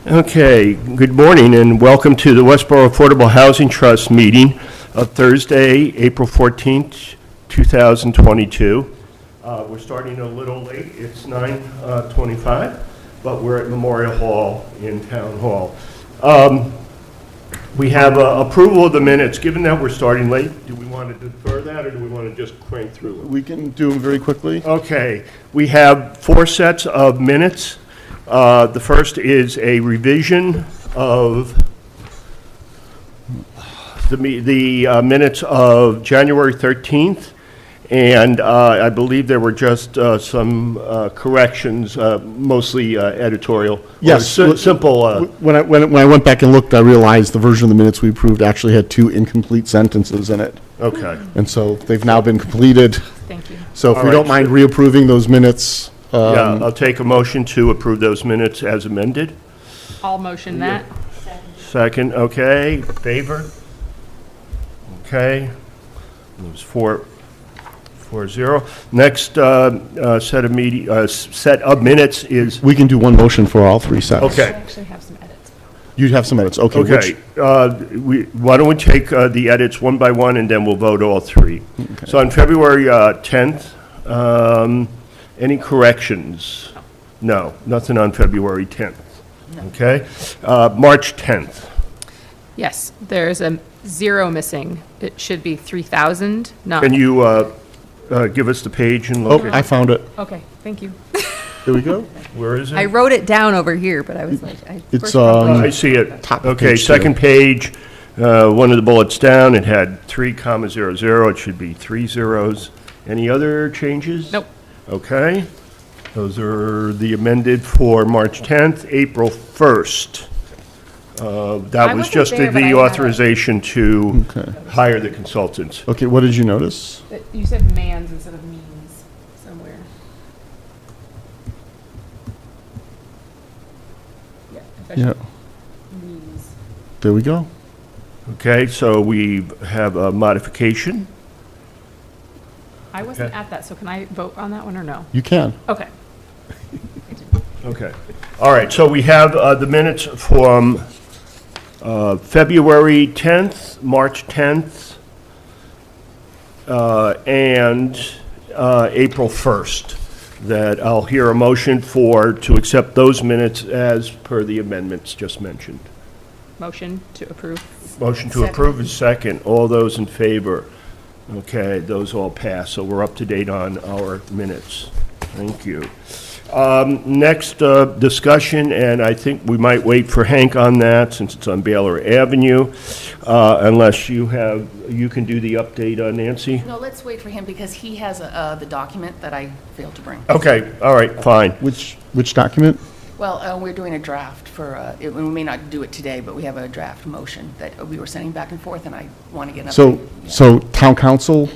Okay, good morning and welcome to the Westborough Affordable Housing Trust meeting of Thursday, April 14th, 2022. We're starting a little late. It's 9:25, but we're at Memorial Hall in Town Hall. We have approval of the minutes. Given that we're starting late, do we want to defer that or do we want to just crank through it? We can do them very quickly. Okay, we have 4 sets of minutes. The first is a revision of the minutes of January 13th, and I believe there were just some corrections, mostly editorial. Yes. Simple. When I went back and looked, I realized the version of the minutes we approved actually had 2 incomplete sentences in it. Okay. And so they've now been completed. Thank you. So if All we right. don't mind reapproving those minutes. Yeah, I'll take a motion to approve those minutes as amended. I'll motion that. Second, okay. Favor? Okay. It was 4-0. Next set of minutes is, We can do one motion for all 3 sets. I okay. actually have some edits. You'd have some edits. Okay. Okay, why don't we take the edits one by one, and then we'll vote all 3. Okay. So on February 10th, any corrections? No, nothing on February 10th. Okay, March 10th. Yes, there's a 0 missing. It should be 3,000, not. Can you give us the page and Oh, look I at, found it. Okay, thank you. Here we go. where is I it? wrote it down over here, but I was like, It's, first I wrote I see it. Top of Okay, page 2. second page, one of the bullets down, it had 3,00, it should be 3 zeros. Any other changes? Nope. Okay, those are the amended for March 10th, April 1st. That I was wasn't just there, but I the had authorization to Okay. hire the consultants. Okay, what did you notice? You said mans instead of means somewhere. Yeah, Means. there we go. Okay, so we have a modification. I wasn't Okay. at that, so can I vote on that one or no? You can. Okay. Okay. All right, so we have the minutes from February 10th, March 10th, and April 1st, that I'll hear a motion to accept those minutes as per the amendments just mentioned. Motion to approve. Motion to approve is second. All those in favor? Okay, those all pass, so we're up to date on our minutes. Thank you. Next, discussion, and I think we might wait for Hank on that since it's on Baylor Avenue, unless you can do the update, Nancy? No, let's wait for him because he has the document that I failed to bring. Okay, all right, fine. Which document? Well, we're doing a draft for, we may not do it today, but we have a draft motion that we were sending back and forth, and I want to get an update. So town council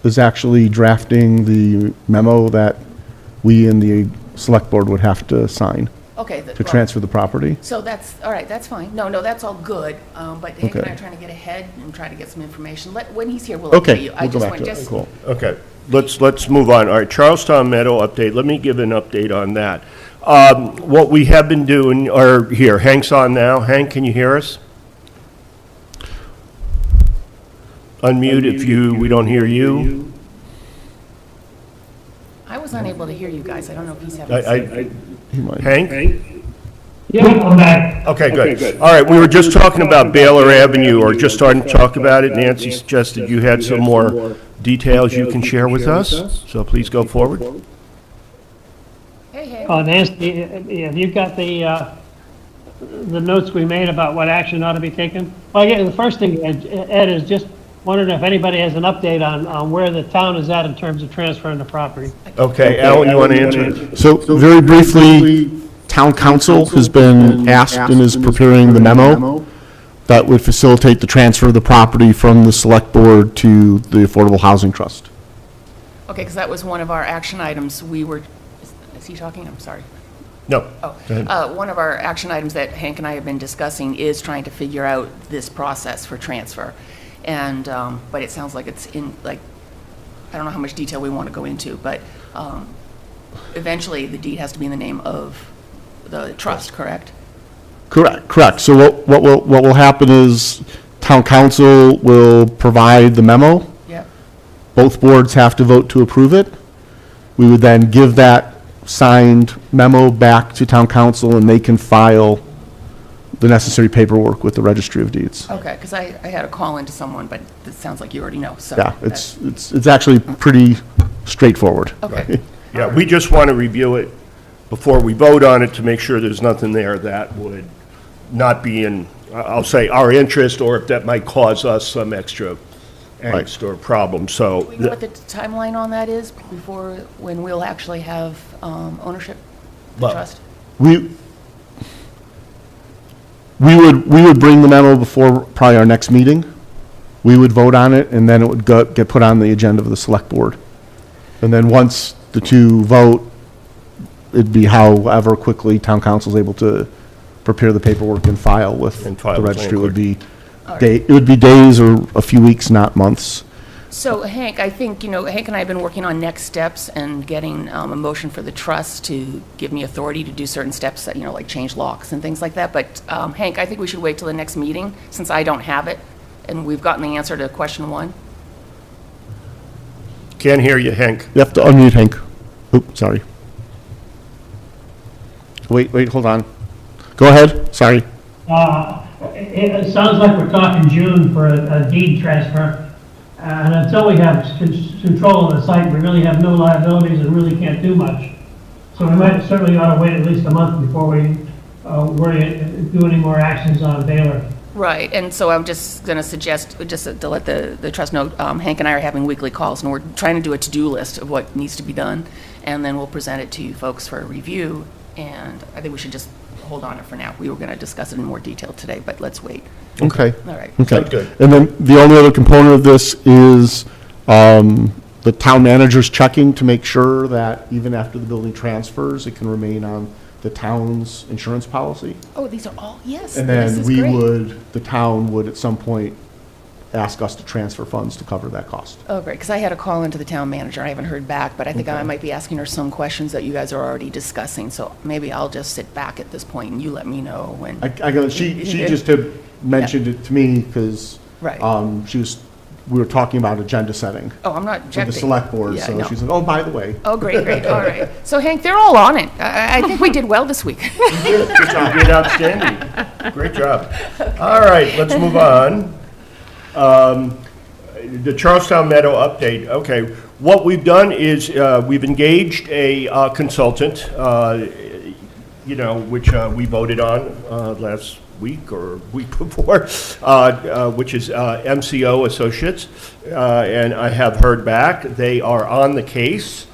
is actually drafting the memo that we in the select board would have to sign Okay. to transfer the property? So that's, all right, that's fine. No, that's all good, but Hank and I Okay. are trying to get ahead and try to get some information. When he's here, we'll update Okay, you. I we'll go just back want- to it. Cool. Okay, let's move on. All right, Charlestown Meadow update. Let me give an update on that. What we have been doing, or here, Hank's on now. Hank, can you hear us? Unmute if we don't hear you. I was unable to hear you guys. I don't know if he's having. He might. Hank? Yeah, I'm back. Okay, good. All right, we were just talking about Baylor Avenue, or just starting to talk about it. Nancy suggested you had some more details you can share with us, so please go forward. Hey, hey. Nancy, have you got the notes we made about what action ought to be taken? Well, again, the first thing, Ed, is just wondering if anybody has an update on where the town is at in terms of transferring the property. Okay, Alan, you want to answer? So very briefly, town council has been asked and is preparing the memo that would facilitate the transfer of the property from the select board to the Affordable Housing Trust. Okay, because that was one of our action items. Is he talking? I'm sorry. No. One of our action items that Hank and I have been discussing is trying to figure out this process for transfer. And, but it sounds like it's in, like, I don't know how much detail we want to go into, but eventually the deed has to be in the name of the trust, correct? Correct. So what will happen is town council will provide the memo. Yep. Both boards have to vote to approve it. We would then give that signed memo back to town council, and they can file the necessary paperwork with the registry of deeds. Okay, because I had a call into someone, but it sounds like you already know, so. Yeah, it's actually pretty straightforward. Okay. Yeah, we just want to review it before we vote on it to make sure there's nothing there that would not be in, I'll say, our interest, or if that might cause us some extra angst or problem, so. Do we know what the timeline on that is before, when we'll actually have ownership of the Well, trust? We would bring the memo before probably our next meeting. We would vote on it, and then it would get put on the agenda of the select board. And then once the two vote, it'd be however quickly town council's able to prepare the paperwork and file with And file the with registry. land It would be days or a few weeks, not months. So Hank, I think, Hank and I have been working on next steps and getting a motion for the trust to give me authority to do certain steps that, like change locks and things like that. But Hank, I think we should wait till the next meeting, since I don't have it, and we've gotten the answer to question 1. Can't hear you, Hank. You have to unmute Hank. Oops, sorry. Wait, hold on. Go ahead, sorry. It sounds like we're talking June for a deed transfer. And until we have control of the site, we really have no liabilities and really can't do much. So we might certainly ought to wait at least a month before we do any more actions on Baylor. Right, and so I'm just going to suggest, just to let the trust know, Hank and I are having weekly calls, and we're trying to do a to-do list of what needs to be done, and then we'll present it to you folks for a review, and I think we should just hold on it for now. We were going to discuss it in more detail today, but let's wait. Okay. All right. Okay. Sounds good. And then the only other component of this is the town manager's checking to make sure that even after the building transfers, it can remain on the town's insurance policy. Oh, these are all, yes, And this then is great. the town would at some point ask us to transfer funds to cover that cost. Oh, great, because I had a call into the town manager, I haven't heard back, but I think I might be asking her some questions that you guys are already discussing, so maybe I'll just sit back at this point and you let me know when. She just had mentioned it to me because Right. we were talking about agenda setting Oh, I'm not for objecting. the select board, Yeah, so no. she's like, oh, by the way. Oh, great, all right. So Hank, they're all on it. I think we did well this week. Good job, you did outstanding. Great job. All right, let's move on. The Charlestown Meadow update, okay. What we've done is, we've engaged a consultant, which we voted on last week or week before, which is MCO Associates, and I have heard back. They are on the case.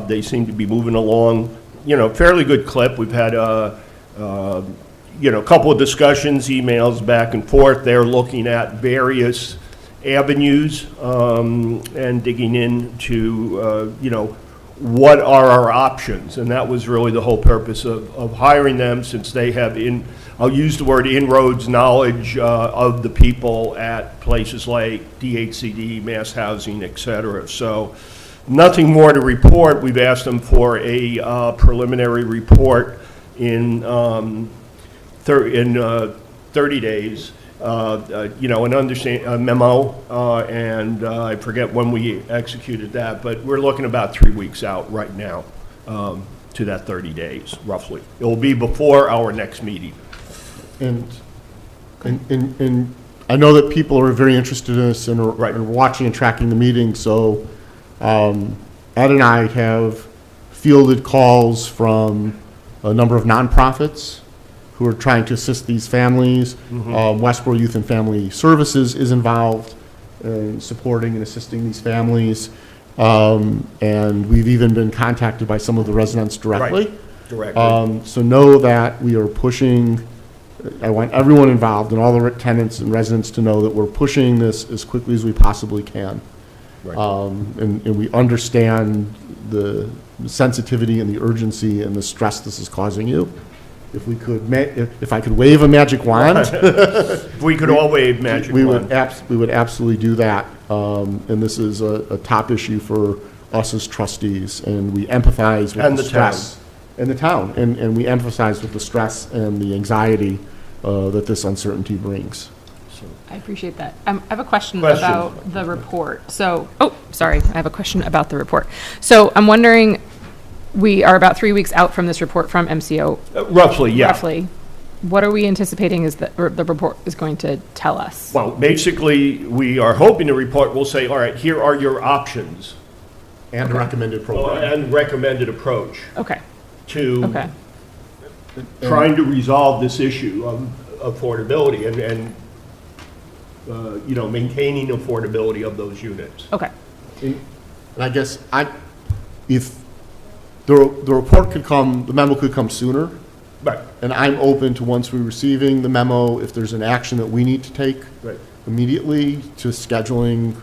They seem to be moving along, fairly good clip. We've had a couple of discussions, emails back and forth. They're looking at various avenues and digging into, what are our options? And that was really the whole purpose of hiring them, since they have I'll use the word inroads knowledge of the people at places like DHCD, Mass Housing, et cetera. So nothing more to report. We've asked them for a preliminary report in 30 days, a memo, and I forget when we executed that, but we're looking about 3 weeks out right now to that 30 days, roughly. It will be before our next meeting. And I know that people are very interested in this and Right. are watching and tracking the meeting, so Ed and I have fielded calls from a number of nonprofits who are trying to assist these families. Westborough Youth and Family Services is involved in supporting and assisting these families. And we've even been contacted by some of the residents directly. Directly. So know that we are pushing, I want everyone involved and all the tenants and residents to know that we're pushing this as quickly as we possibly can. Right. And we understand the sensitivity and the urgency and the stress this is causing you. If we could, if I could wave a magic wand, We could all wave magic we wand. would absolutely do that. And this is a top issue for us as trustees, and we empathize with And the the stress and the town. And we emphasize with the stress and the anxiety that this uncertainty brings. I appreciate that. I have a question Question. about the report. So, oh, sorry, I have a question about the report. So I'm wondering, we are about 3 weeks out from this report from MCO. Roughly, yeah. Roughly. What are we anticipating is that the report is going to tell us? Well, basically, we are hoping the report will say, all right, here are your options And a recommended program. and recommended approach Okay, to okay, trying to resolve this issue of affordability and maintaining affordability of those units. okay. And I guess if the report could come, the memo could come sooner, Right, and I'm open to, once we're receiving the memo, if there's an action that we need to take right. immediately, to scheduling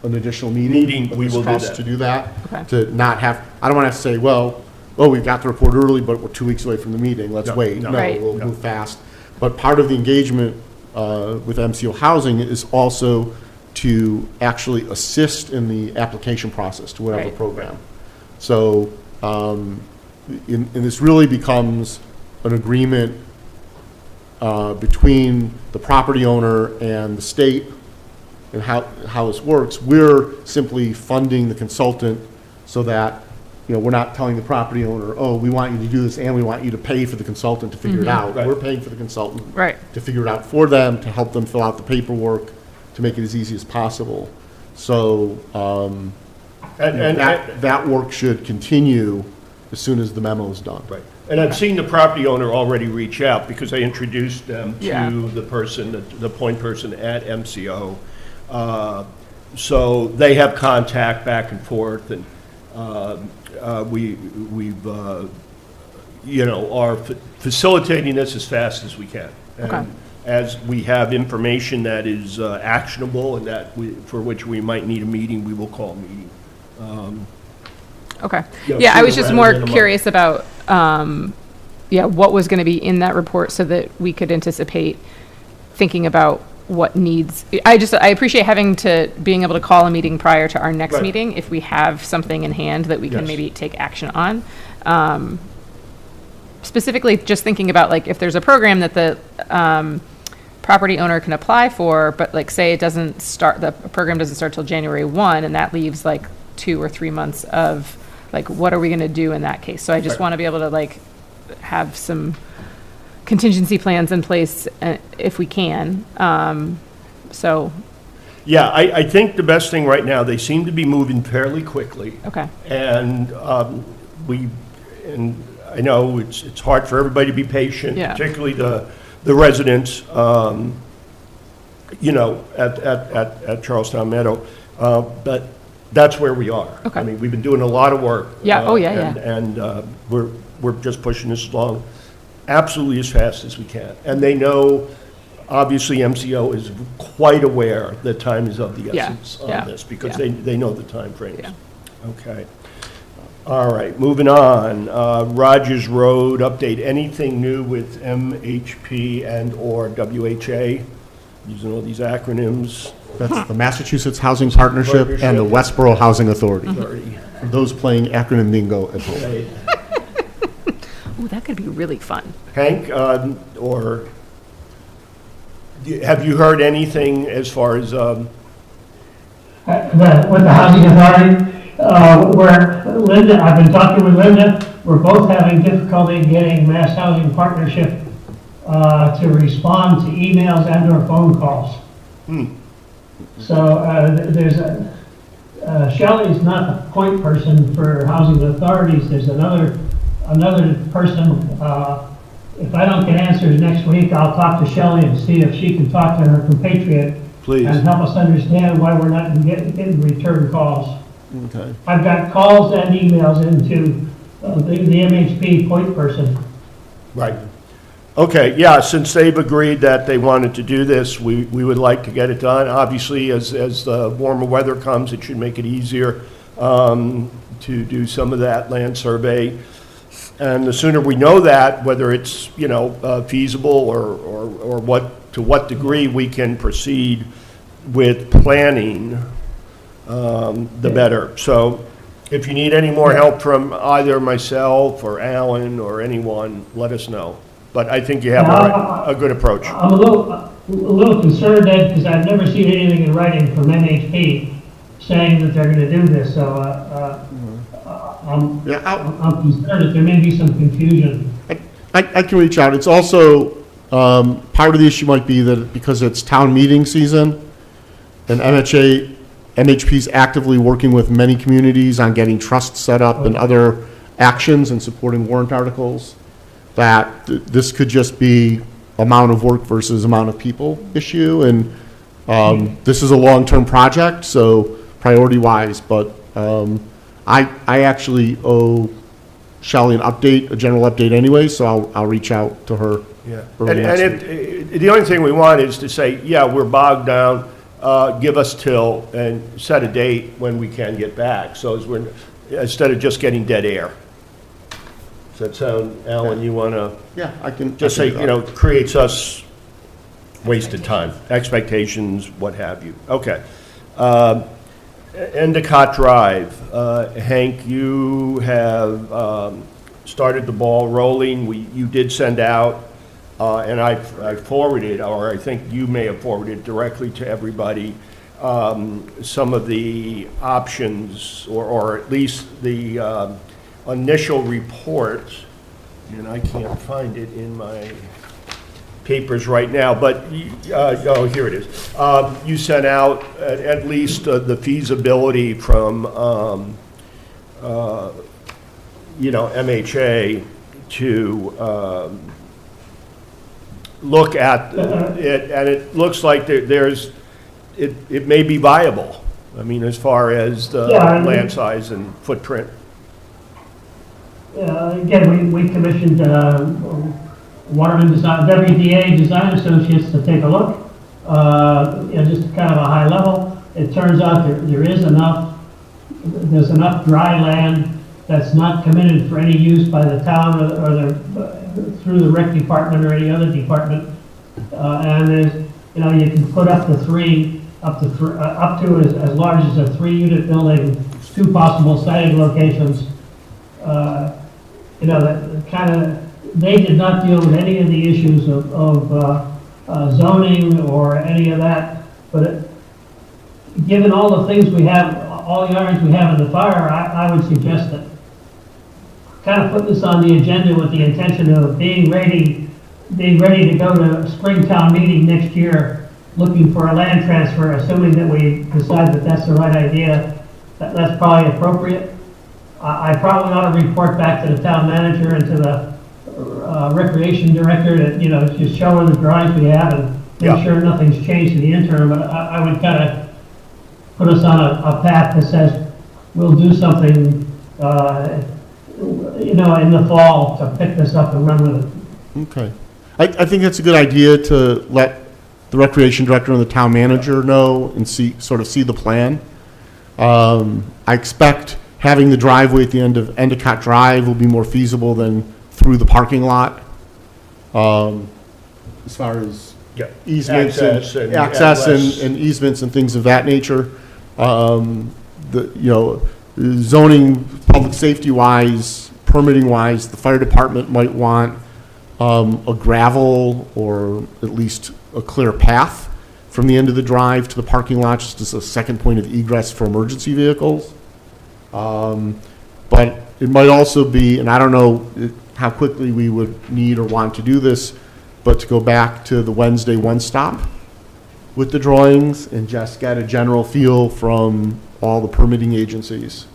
an additional meeting. Meeting, with we this will do trust that. To do that. Okay. To not have, I don't want to have to say, well, oh, we got the report early, but we're 2 weeks away from the meeting, let's No, wait. no. No, Right. we'll No. move fast. But part of the engagement with MCO Housing is also to actually assist in the application process to whatever Right. program. So, and this really becomes an agreement between the property owner and the state, and how this works. We're simply funding the consultant so that, we're not telling the property owner, oh, we want you to do this and we want you to pay for the consultant to figure it out. Right. We're paying for the consultant Right. to figure it out for them, to help them fill out the paperwork, to make it as easy as possible. So, And that work should continue as soon as the memo is done. right. And I've seen the property owner already reach out because I introduced them Yeah. to the person, the point person at MCO. So they have contact back and forth, and we've are facilitating this as fast as we can. Okay. And as we have information that is actionable and for which we might need a meeting, we will call a meeting. Okay. Yeah, Yeah, I was sooner just rather more than a month. curious about, what was going to be in that report so that we could anticipate thinking about what needs. I appreciate being able to call a meeting prior to our next Right. meeting if we have something in hand that we can Yes. maybe take action on. Specifically, just thinking about like if there's a program that the property owner can apply for, but like say the program doesn't start till January 1, and that leaves like 2 or 3 months of like, what are we going to do in that case? So I just Right. want to be able to like have contingency plans in place if we can. So, Yeah, I think the best thing right now, they seem to be moving fairly quickly. okay, And I know it's hard for everybody to be patient, Yeah. particularly the residents, at Charlestown Meadow. But that's where we are. Okay. I mean, we've been doing a lot of work. Yeah, oh, yeah, yeah. And we're just pushing this along absolutely as fast as we can. And they know, obviously, MCO is quite aware that time is of the Yeah, essence yeah, on this, because yeah. they know the timeframes. Yeah. Okay. All right, moving on. Rogers Road update. Anything new with MHP and/or WHA? Using all these acronyms. That's the Massachusetts Housing Partnership and the Westborough Housing Authority. Authority. For those playing acronym bingo at home. Okay. ooh, that could be really fun. Hank, have you heard anything as far as, With the housing authority, where Linda, I've been talking with Linda, we're both having difficulty getting Mass Housing Partnership to respond to emails and/or phone calls. So Shelley's not the point person for housing authorities. There's another person. If I don't get answers next week, I'll talk to Shelley and see if she can talk to her compatriot please? and help us understand why we're not getting return calls. Okay. I've got calls and emails into the MHP point person. Right. Okay, yeah, since they've agreed that they wanted to do this, we would like to get it done. Obviously, as the warmer weather comes, it should make it easier to do some of that land survey. And the sooner we know that, whether it's, feasible or to what degree we can proceed with planning, the better. So If you need any more help from either myself or Alan or anyone, let us know. But I think you have a good approach. I'm a little concerned, Ed, because I've never seen anything in writing from NHP saying that they're going to do this, so I'm concerned that there may be some confusion. I can reach out. It's also, part of the issue might be that because it's town meeting season, and NHP's actively working with many communities on getting trusts set up and other actions and supporting warrant articles, that this could just be amount of work versus amount of people issue. And this is a long-term project, so priority-wise, but I actually owe Shelley an update, a general update anyway, so I'll reach out to her. Yeah. early next week. And the only thing we want is to say, yeah, we're bogged down, give us till, and set a date when we can get back. So as we're, instead of just getting dead air. Does that sound, Alan, you want to Yeah, I can. just say, creates us wasted time, expectations, what have you. Okay. Endicott Drive. Hank, you have started the ball rolling. You did send out, and I forwarded, or I think you may have forwarded directly to everybody, some of the options, or at least the initial report, and I can't find it in my papers right now, but, oh, here it is. You sent out at least the feasibility from, MHA to look at it, and it looks like it may be viable. I mean, as far as the land size and footprint. Again, we commissioned Waterman Design, WDA Design Associates to take a look, just kind of a high level. It turns out there's enough dry land that's not committed for any use by the town or through the rec department or any other department. And there's, you can put up to as large as a 3-unit building, 2 possible siting locations. That kind of, they did not deal with any of the issues of zoning or any of that, but given all the things we have, all the irons we have in the fire, I would suggest that kind of put this on the agenda with the intention of being ready to go to Springtown meeting next year, looking for a land transfer, assuming that we decide that that's the right idea. That's probably appropriate. I probably ought to report back to the town manager and to the recreation director that, just show her the drawings we have and make sure nothing's changed in the interim. But I would kind of put us on a path that says we'll do something, in the fall to pick this up and run with it. Okay. I think it's a good idea to let the recreation director and the town manager know and see the plan. I expect having the driveway at the end of Endicott Drive will be more feasible than through the parking lot. As far as easements access and easements and things of that nature. Zoning, public safety wise, permitting wise, the fire department might want a gravel or at least a clear path from the end of the drive to the parking lot, just as a second point of egress for emergency vehicles. But it might also be, and I don't know how quickly we would need or want to do this, but to go back to the Wednesday one-stop with the drawings and just get a general feel from all the permitting agencies.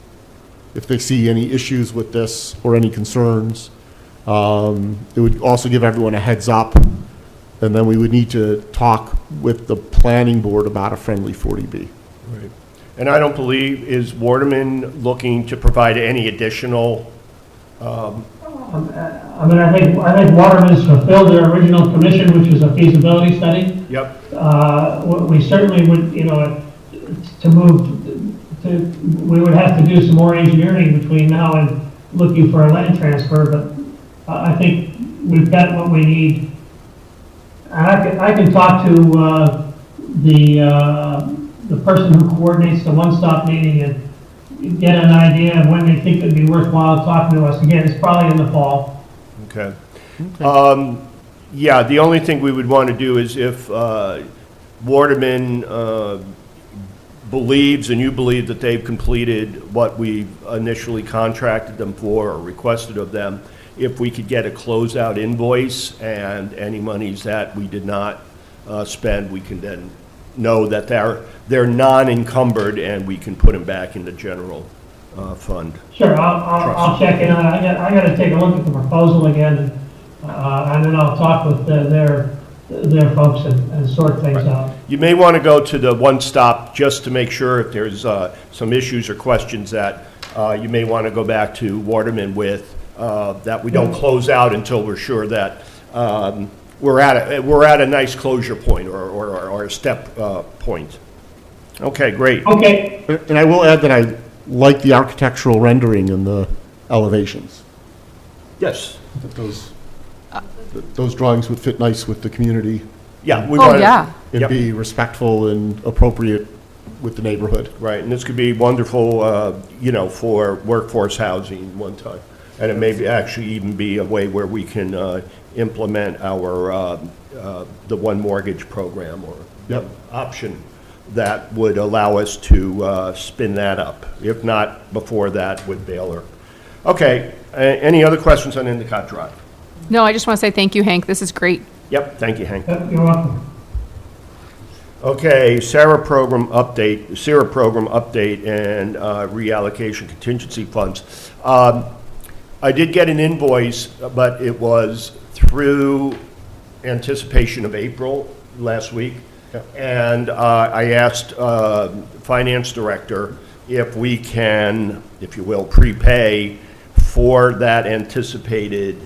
If they see any issues with this or any concerns, it would also give everyone a heads up, and then we would need to talk with the planning board about a friendly 40B. Right. And I don't believe, is Waterman looking to provide any additional? I think Waterman's fulfilled their original commission, which was a feasibility study. Yep. We certainly would, we would have to do some more engineering between now and looking for a land transfer, but I think we've got what we need. And I can talk to the person who coordinates the one-stop meeting and, get an idea of when they think it'd be worthwhile talking to us. Again, it's probably in the fall. Okay. Yeah, the only thing we would want to do is if Waterman believes, and you believe that they've completed what we initially contracted them for or requested of them, if we could get a closeout invoice and any monies that we did not spend, we can then know that they're non-encumbered and we can put them back in the general fund. Sure, I'll check it out. I gotta take a look at the proposal again, and then I'll talk with their folks and sort things out. You may want to go to the one-stop just to make sure if there's some issues or questions that you may want to go back to Waterman with, that we don't close out until we're sure that we're at a nice closure point or a step point. Okay, great. Okay, And I will add that I like the architectural rendering and the elevations. Yes. Those drawings would fit nice with the community Yeah. We Oh, wanna- yeah. and Yep. be respectful and appropriate with the neighborhood. Right, and this could be wonderful, for workforce housing one time. And it may be actually even be a way where we can implement our, the one mortgage program or Yep. option that would allow us to spin that up, if not before that with Baylor. Okay, any other questions on Endicott Drive? No, I just want to say thank you, Hank. This is great. Yep, thank you, Hank. you're welcome. Okay, SARA program update, and reallocation contingency funds. I did get an invoice, but it was through anticipation of April last week. And I asked Finance Director if we can, if you will, prepay for that anticipated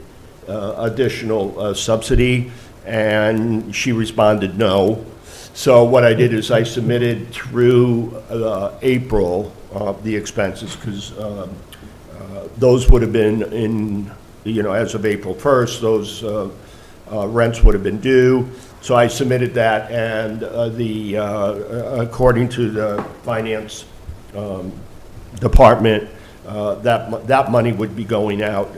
additional subsidy, and she responded no. So what I did is I submitted through April the expenses, because those would have been in, as of April 1st, those rents would have been due. So I submitted that, and according to the finance department, that money would be going out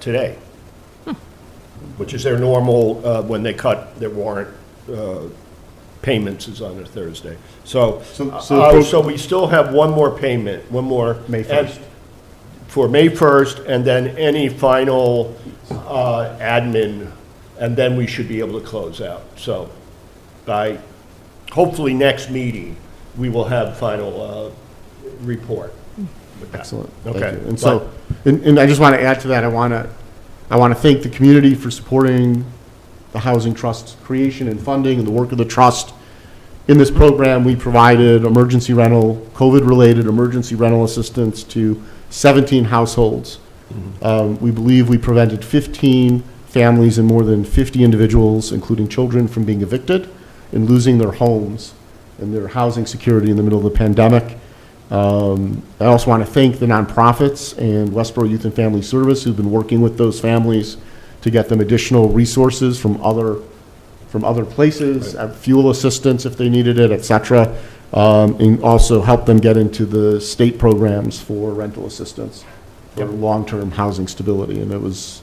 today, which is their normal, when they cut their warrant payments is on a Thursday. So we still have one more payment, one more. May 1st. For May 1st, and then any final admin, and then we should be able to close out. So by hopefully next meeting, we will have final report with that. Excellent. Thank Okay. you. And so, and I just want to add to that, I want to thank the community for supporting the Housing Trust's creation and funding and the work of the trust. In this program, we provided emergency rental, COVID-related emergency rental assistance to 17 households. We believe we prevented 15 families and more than 50 individuals, including children, from being evicted and losing their homes and their housing security in the middle of the pandemic. I also want to thank the nonprofits and Westborough Youth and Family Service who've been working with those families to get them additional resources from other places, fuel assistance if they needed it, et cetera, and also help them get into the state programs for rental assistance for long-term housing stability. And it was,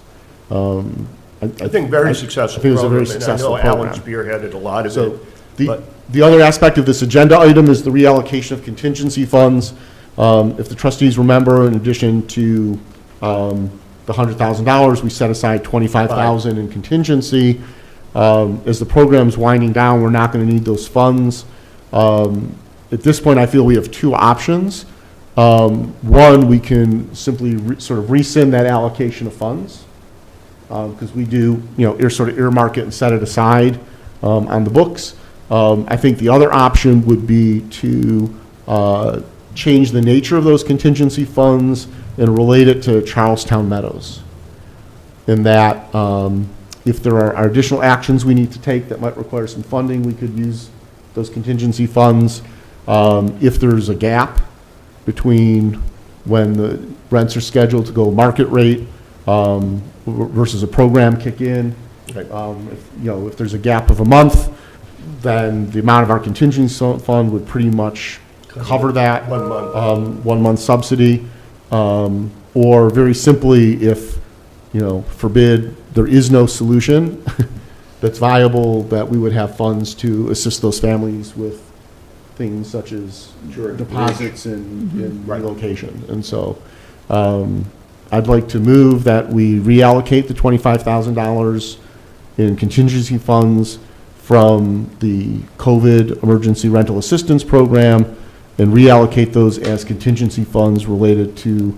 I think very successful I think it was a very program, and successful I know Alan program. spearheaded a lot of So it. But the other aspect of this agenda item is the reallocation of contingency funds. If the trustees remember, in addition to the $100,000, we set aside $25,000 in contingency. As the program's winding down, we're not going to need those funds. At this point, I feel we have two options. One, we can simply sort of rescind that allocation of funds, because we do, sort of earmark it and set it aside on the books. I think the other option would be to change the nature of those contingency funds and relate it to Charlestown Meadows. In that, if there are additional actions we need to take that might require some funding, we could use those contingency funds. If there's a gap between when the rents are scheduled to go market rate versus a program kick in, Right. if there's a gap of a month, then the amount of our contingency fund would pretty much cover that. 1 month. 1 month subsidy. Or very simply, if, forbid, there is no solution that's viable, that we would have funds to assist those families with things such as deposits and Right. relocation. And so I'd like to move that we reallocate the $25,000 in contingency funds from the COVID Emergency Rental Assistance Program and reallocate those as contingency funds related to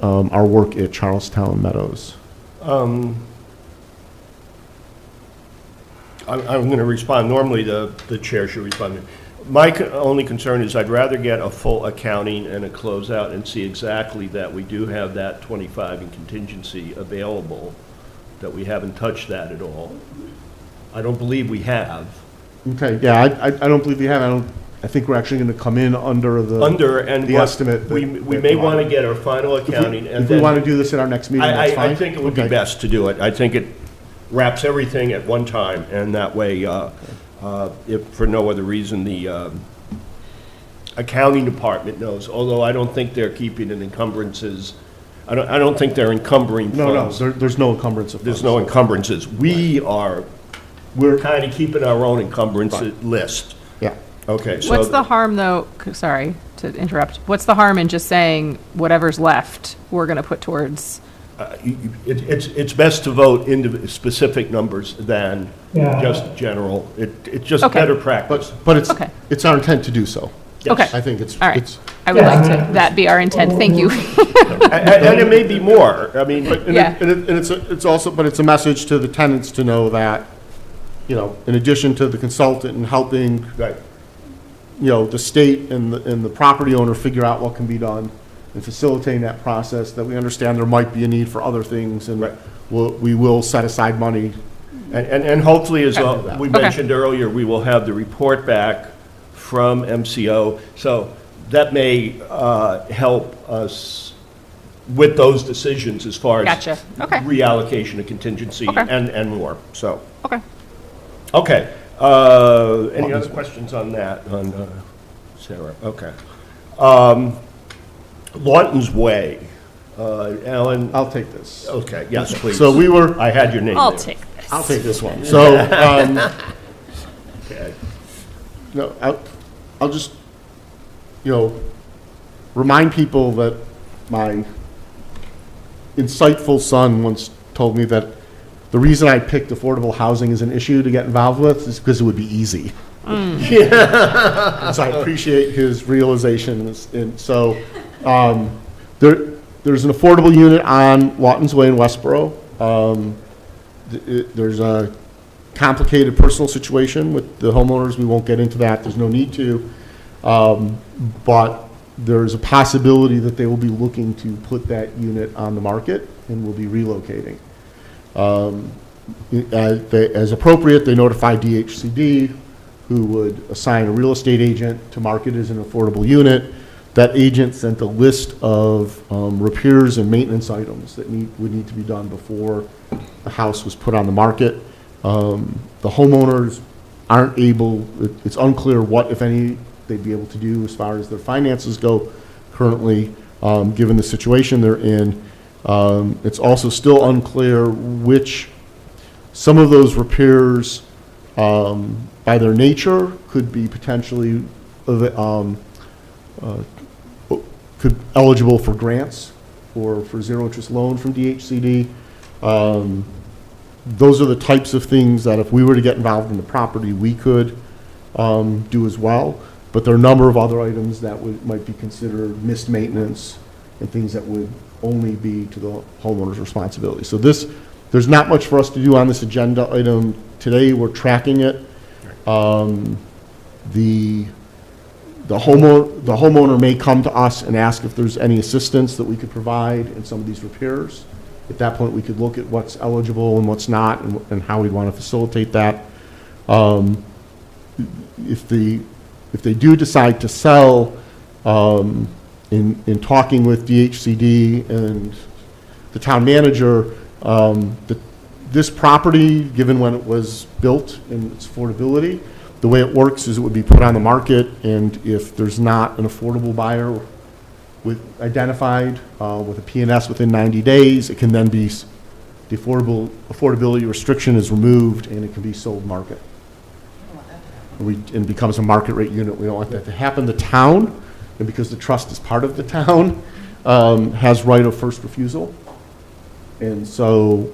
our work at Charlestown Meadows. I'm going to respond. Normally, the chair should respond. My only concern is I'd rather get a full accounting and a closeout and see exactly that we do have that 25 in contingency available, that we haven't touched that at all. I don't believe we have. Okay, yeah, I don't believe we have. I think we're actually going to come in under the The estimate. We may want to get our final accounting and If we then. want to do this at our next meeting, that's fine. I think it would be Okay. best to do it. I think it wraps everything at one time, and that way, if for no other reason, the accounting department knows, although I don't think they're keeping it encumbrances. I don't think they're encumbering No, funds. there's no encumbrance of There's funds. no encumbrances. We're kind of keeping our own encumbrance list. Yeah. Okay, so. What's the harm, though, sorry to interrupt, what's the harm in just saying whatever's left, we're going to put towards, It's best to vote into specific numbers than just general. It's just Okay. better practice. But it's, Okay. it's our intent to do so. okay, I think it's, all right. it's, I would like to, that be our intent, thank you. And it may be more. I mean, Yeah. and it's also, but it's a message to the tenants to know that, in addition to the consultant and helping, right. the state and the property owner figure out what can be done and facilitating that process, that we understand there might be a need for other things, and Right. we will set aside money. And hopefully, as Okay. we Okay. mentioned earlier, we will have the report back from MCO. So that may help us with those decisions as far as Gotcha. Okay. reallocation of contingency Okay. and more. So, Okay. okay. Any other questions on that, on Sarah? Okay. Lawton's Way. Alan? I'll take this. Okay, yes, please. So we were, I had your name I'll there. take this. I'll take this one. So, Okay. no, I'll just, remind people that my insightful son once told me that the reason I picked affordable housing as an issue to get involved with is because it would be easy. And so I appreciate his realization. And so there's an affordable unit on Lawton's Way in Westborough. There's a complicated personal situation with the homeowners. We won't get into that. There's no need to. But there's a possibility that they will be looking to put that unit on the market and will be relocating. As appropriate, they notify DHCD, who would assign a real estate agent to market as an affordable unit. That agent sent a list of repairs and maintenance items that would need to be done before the house was put on the market. The homeowners aren't able, it's unclear what, if any, they'd be able to do as far as their finances go currently, given the situation they're in. It's also still unclear which, some of those repairs, by their nature, could be potentially eligible for grants or for zero interest loan from DHCD. Those are the types of things that if we were to get involved in the property, we could do as well. But there are a number of other items that might be considered missed maintenance and things that would only be to the homeowner's responsibility. So there's not much for us to do on this agenda item today. We're tracking it. The homeowner may come to us and ask if there's any assistance that we could provide in some of these repairs. At that point, we could look at what's eligible and what's not, and how we'd want to facilitate that. If they do decide to sell, in talking with DHCD and the town manager, this property, given when it was built and its affordability, The way it works is it would be put on the market, and if there's not an affordable buyer identified with a P&S within 90 days, it can then be, the affordability restriction is removed, and it can be sold market. And it becomes a market rate unit. We don't want that to happen. The town, and because the trust is part of the town, has right of first refusal. And so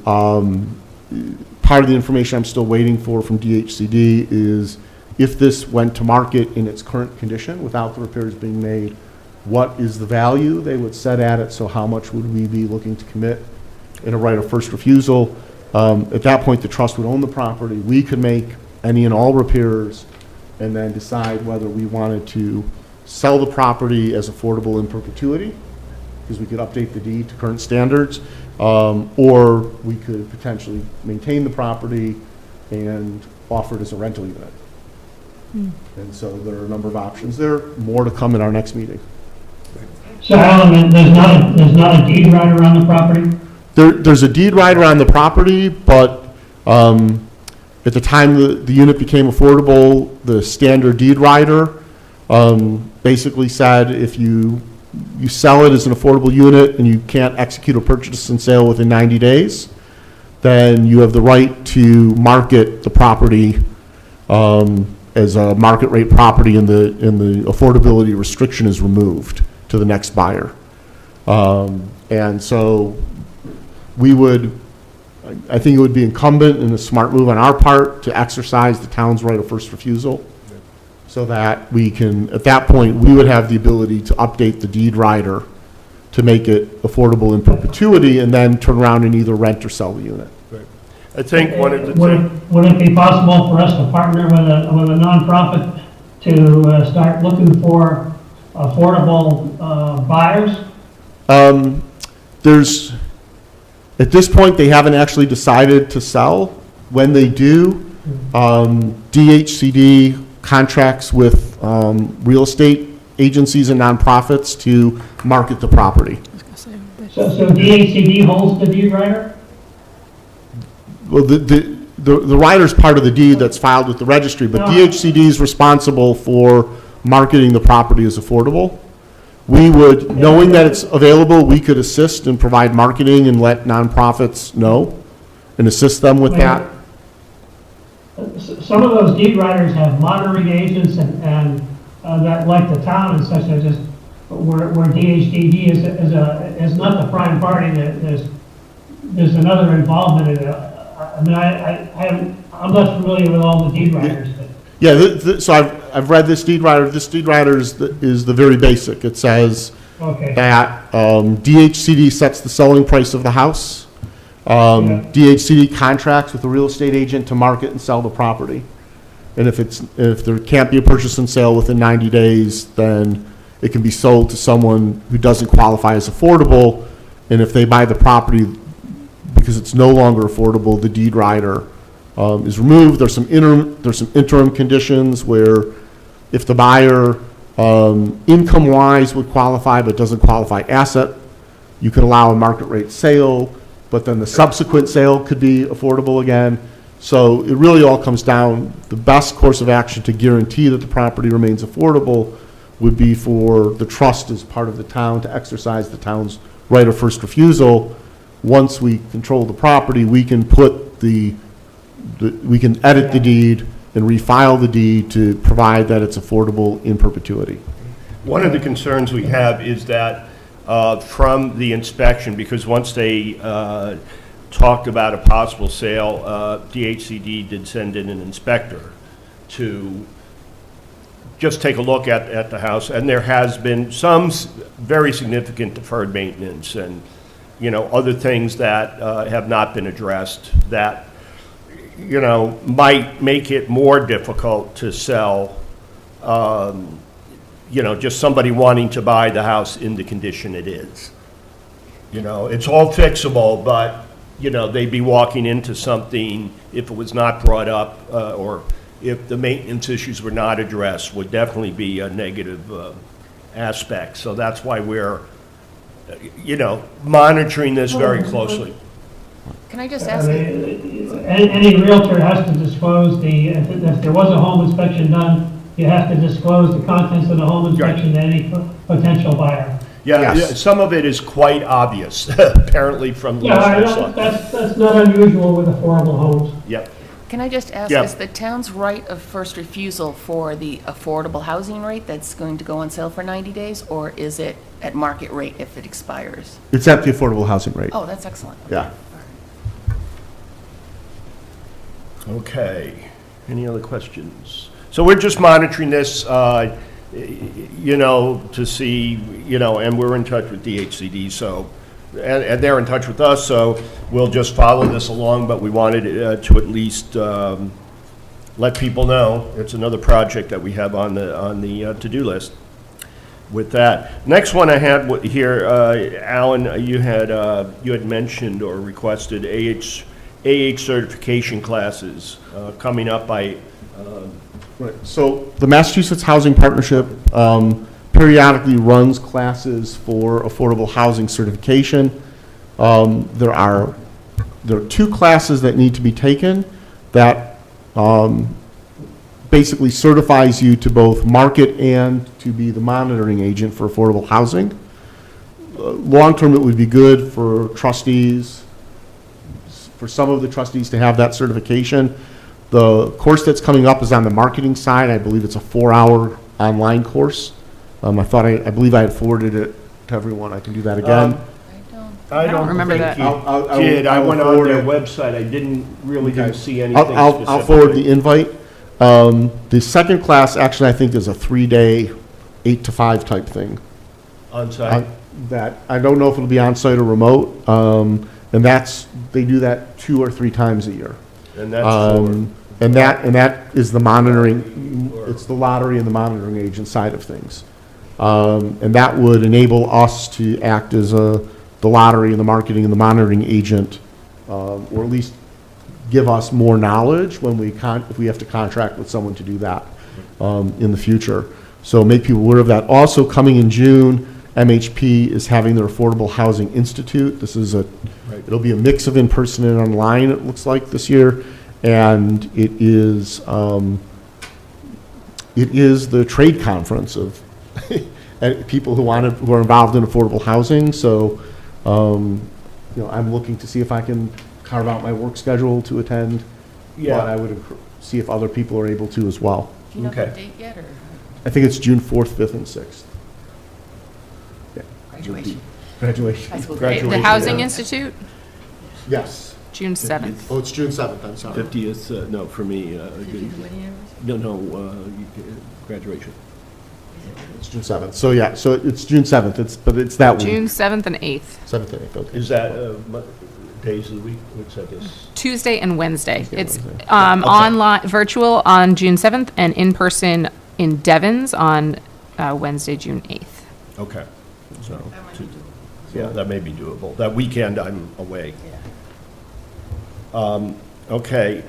part of the information I'm still waiting for from DHCD is if this went to market in its current condition without the repairs being made, what is the value they would set at it? So how much would we be looking to commit in a right of first refusal? At that point, the trust would own the property. We could make any and all repairs and then decide whether we wanted to sell the property as affordable in perpetuity, because we could update the deed to current standards, or we could potentially maintain the property and offer it as a rental unit. And so there are a number of options there. More to come in our next meeting. So Alan, there's not a deed rider on the property? There's a deed rider on the property, but at the time the unit became affordable, the standard deed rider basically said if you sell it as an affordable unit and you can't execute a purchase and sale within 90 days, then you have the right to market the property as a market rate property, and the affordability restriction is removed to the next buyer. And so I think it would be incumbent and a smart move on our part to exercise the town's right of first refusal, so that we can, at that point, we would have the ability to update the deed rider to make it affordable in perpetuity, and then turn around and either rent or sell the unit. I think one of the Would it be possible for us to partner with a nonprofit to start looking for affordable buyers? At this point, they haven't actually decided to sell. When they do, DHCD contracts with real estate agencies and nonprofits to market the property. So DHCD holds the deed rider? Well, the rider's part of the deed that's filed with the registry, but DHCD is responsible for marketing the property as affordable. We would, knowing that it's available, we could assist and provide marketing and let nonprofits know and assist them with that. Some of those deed writers have monitoring agents and that, like the town and such, as just where DHCD is not the prime party. There's another involvement in it. I mean, I'm not familiar with all the deed writers. Yeah, so I've read this deed rider. This deed rider is the very basic. It says that DHCD sets the selling price of the house. DHCD contracts with a real estate agent to market and sell the property. And if there can't be a purchase and sale within 90 days, then it can be sold to someone who doesn't qualify as affordable. And if they buy the property because it's no longer affordable, the deed rider is removed. There's some interim conditions where if the buyer income-wise would qualify but doesn't qualify asset, you could allow a market rate sale, but then the subsequent sale could be affordable again. So it really all comes down, the best course of action to guarantee that the property remains affordable would be for the trust as part of the town to exercise the town's right of first refusal. Once we control the property, we can we can edit the deed and refile the deed to provide that it's affordable in perpetuity. One of the concerns we have is that from the inspection, because once they talked about a possible sale, DHCD did send in an inspector to just take a look at the house, and there has been some very significant deferred maintenance and, you know, other things that have not been addressed that, you know, might make it more difficult to sell, you know, just somebody wanting to buy the house in the condition it is. You know, it's all fixable, but, you know, they'd be walking into something, if it was not brought up, or if the maintenance issues were not addressed, would definitely be a negative aspect. So that's why we're, you know, monitoring this very closely. Can I just I ask, mean, any realtor has to disclose if there was a home inspection done, you have to disclose the contents of the home inspection to any potential buyer. Yeah, Yes. some of it is quite obvious, apparently from the Yeah, list I saw. that's not unusual with affordable homes. Yep. can I just ask, Yeah. is the town's right of first refusal for the affordable housing rate that's going to go on sale for 90 days, or is it at market rate if it expires? It's at the affordable housing rate. Oh, that's excellent. Yeah. Okay. Any other questions? So we're just monitoring this, you know, to see, you know, and we're in touch with DHCD, so, and they're in touch with us, so we'll just follow this along, but we wanted to at least let people know it's another project that we have on the to-do list. With that, next one I had here, Alan, you had mentioned or requested AH certification classes coming up by. Right. So the Massachusetts Housing Partnership periodically runs classes for affordable housing certification. There are 2 classes that need to be taken that basically certifies you to both market and to be the monitoring agent for affordable housing. Long-term, it would be good for trustees, for some of the trustees to have that certification. The course that's coming up is on the marketing side. I believe it's a 4-hour online course. I believe I had forwarded it to everyone. I can do that again. I don't remember think that. you did. I went on their website. I didn't see anything specifically. I'll forward the invite. The second class, actually, I think is a 3-day, 8 to 5 type thing. On-site? That, I don't know if it'll be on-site or remote. And they do that 2 or 3 times a year. And that's for? And that is the monitoring, it's the lottery and the monitoring agent side of things. And that would enable us to act as the lottery and the marketing and the monitoring agent, or at least give us more knowledge when if we have to contract with someone to do that in the future. So make people aware of that. Also coming in June, MHP is having their Affordable Housing Institute. This is it'll be a mix of in-person and online, it looks like, this year. And it is the trade conference of people who are involved in affordable housing. So, you know, I'm looking to see if I can carve out my work schedule to attend. Yeah. But I would see if other people are able to as well. Do you know the Okay. date yet, or I think it's June 4th, 5th, and 6th. graduation? Graduation. High school Graduation. The graduation. Housing Institute, June June 7th. Oh, it's June 7th, I'm sorry. 50th, no, for me, graduation. It's June 7th. So, yeah, so it's June 7th, but it's that week. June 7th and 8th, 7th and 8th, okay. Is that days of the week? What's that? Tuesday and Wednesday. Tuesday and It's Wednesday. online, virtual on June 7th, and in person in Devon's on Wednesday, June 8th. Okay. So, yeah, that may be doable. That weekend, I'm away. Okay.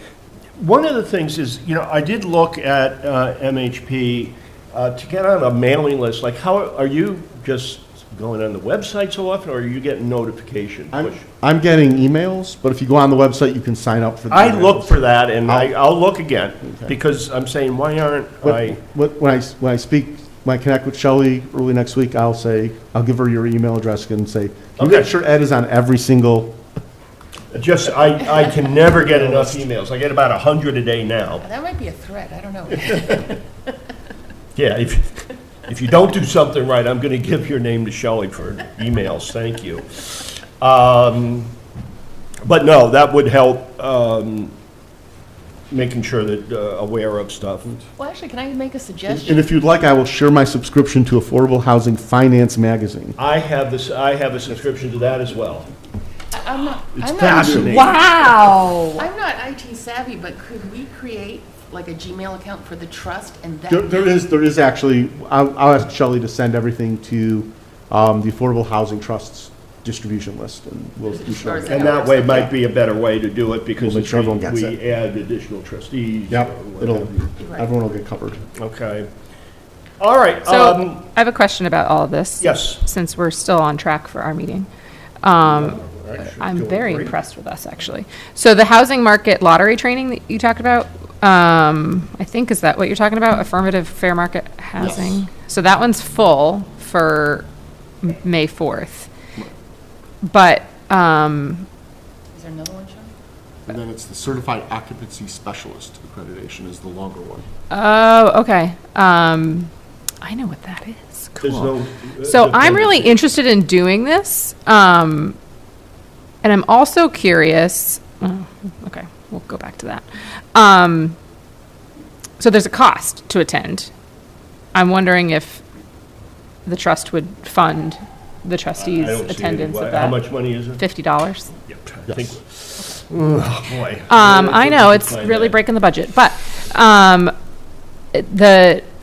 One of the things is, you know, I did look at MHP to get on a mailing list. Like, how are you just going on the website so often, or are you getting notification push? I'm getting emails, but if you go on the website, you can sign up for the I emails. look for that, and I'll look again, because I'm saying, why aren't I? When I connect with Shelley early next week, I'll give her your email address and say, can you make sure Ed is on every single? Just, I can never get enough emails. I get about 100 a day now. That might be a threat, I don't know. Yeah, if you don't do something right, I'm going to give your name to Shelley for emails. Thank you. But no, that would help making sure that aware of stuff. Well, actually, can I make a And suggestion? if you'd like, I will share my subscription to Affordable Housing Finance Magazine. I have a subscription to that as well. I'm not Fascinating. Wow. I'm not IT savvy, but could we create like a Gmail account for the trust and that? There is actually, I'll ask Shelley to send everything to the Affordable Housing Trust's distribution list, and we'll do Sure, is sure. And that way might be a better way to do it, because We'll make if sure everyone gets we it. add additional trustees. Yep, or what have you. Right. everyone will get covered. Okay. All right. So I have a question about all of this. Yes. Since we're still on track for our meeting. All I'm doing very great. impressed with us, actually. So the housing market lottery training that you talked about, I think, is that what you're talking about? Affirmative fair market housing? Yes. So that one's full for May 4th. But, Is there another one, Sean? And then it's the Certified Occupancy Specialist accreditation is the longer one. oh, okay. I know what that is. There's Cool. no, So I'm really interested in doing this. And I'm also curious, oh, okay, we'll go back to that. So there's a cost to attend. I'm wondering if the trust would fund the trustees' I don't see any attendance way. of How that. much money is it? $50. Yep, I think, oh, boy. I know, it's Find really that. breaking the budget, but,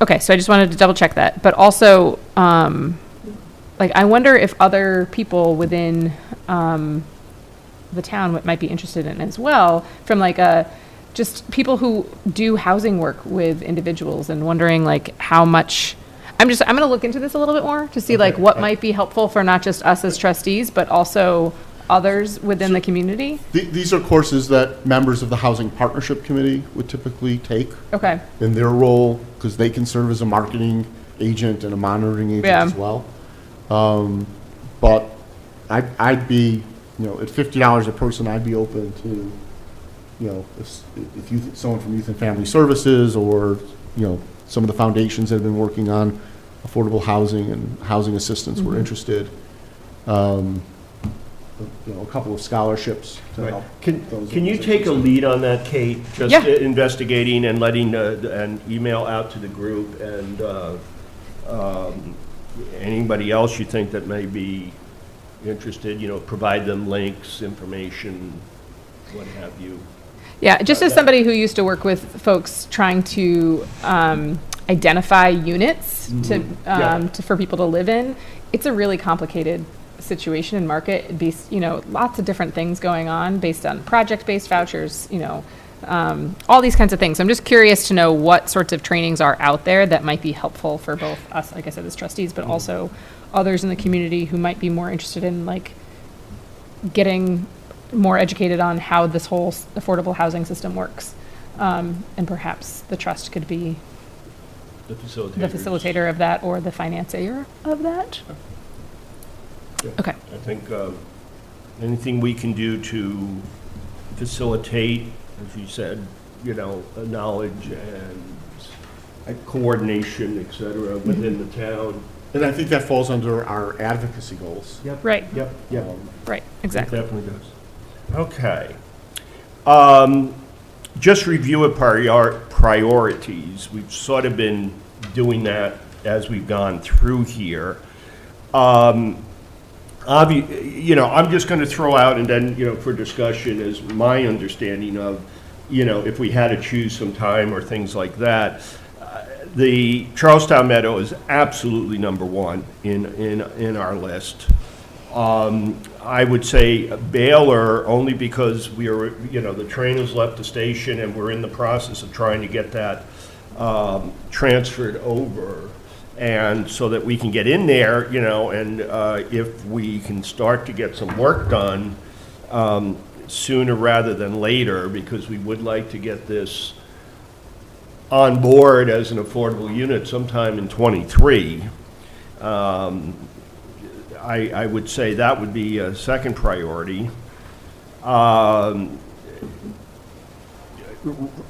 okay, so I just wanted to double check that, but also, like, I wonder if other people within, the town might be interested in as well, from like just people who do housing work with individuals and wondering like how much, I'm gonna look into this a little bit more to see like Okay. what might be helpful for not just us as trustees, but also others within the community. These are courses that members of the Housing Partnership Committee would typically take Okay, in their role, because they can serve as a marketing agent and a monitoring agent Yeah. as well. But I'd be, at $50 a person, I'd be open to, if someone from Youth and Family Services or, some of the foundations that have been working on affordable housing and housing assistance were interested. A couple of scholarships to Right. help. Can those you take a organizations. lead on that, Kate? Just Yeah. investigating and letting, and email out to the group and anybody else you think that may be interested, provide them links, information, what have you. yeah, just as somebody who used to work with folks trying to identify units Yeah. for people to live in, it's a really complicated situation and market. It'd be, lots of different things going on based on project-based vouchers, all these kinds of things. I'm just curious to know what sorts of trainings are out there that might be helpful for both us, like I said, as trustees, but also others in the community who might be more interested in like getting more educated on how this whole affordable housing system works. And perhaps the trust could be The the facilitator of that or the financier of that. Yeah. Okay. I think anything we can do to facilitate, as you said, knowledge and coordination, et cetera, within the town. And I think that falls under our advocacy goals. Yep. Right. Yep, yep. Right, It exactly. definitely does. Okay. Just review of priorities. We've sort of been doing that as we've gone through here. I'm just going to throw out and then, for discussion is my understanding of, if we had to choose some time or things like that. The Charlestown Meadow is absolutely number one in our list. I would say Baylor, only because we are, the train has left the station and we're in the process of trying to get that transferred over. And so that we can get in there, and if we can start to get some work done sooner rather than later, because we would like to get this on board as an affordable unit sometime in '23. I would say that would be a second priority.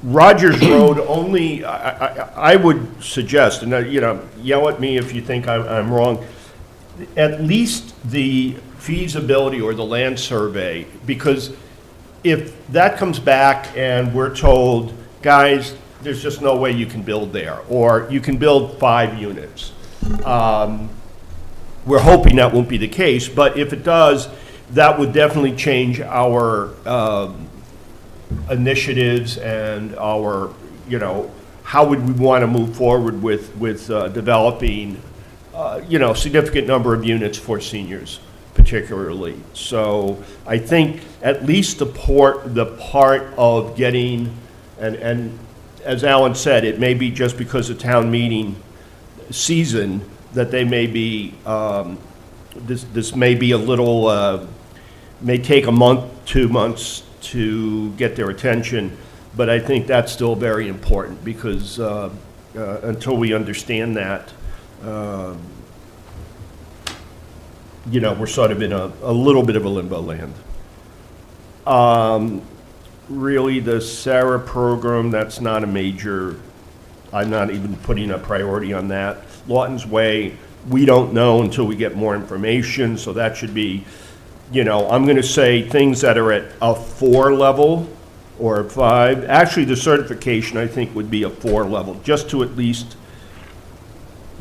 Rogers Road only, I would suggest, and yell at me if you think I'm wrong, at least the feasibility or the land survey, because if that comes back and we're told, guys, there's just no way you can build there, or you can build 5 units. We're hoping that won't be the case, but if it does, that would definitely change our initiatives and our, how would we want to move forward with developing, significant number of units for seniors particularly. So I think at least the part of getting, and as Alan said, it may be just because of town meeting season that they may be, this may be a little may take a month, 2 months to get their attention, but I think that's still very important because until we understand that, we're sort of in a little bit of a limbo land. Really, the Sarah program, that's not a major, I'm not even putting a priority on that. Lawton's Way, we don't know until we get more information, so that should be, I'm going to say things that are at a 4 level or a 5. Actually, the certification, I think, would be a 4 level, just to at least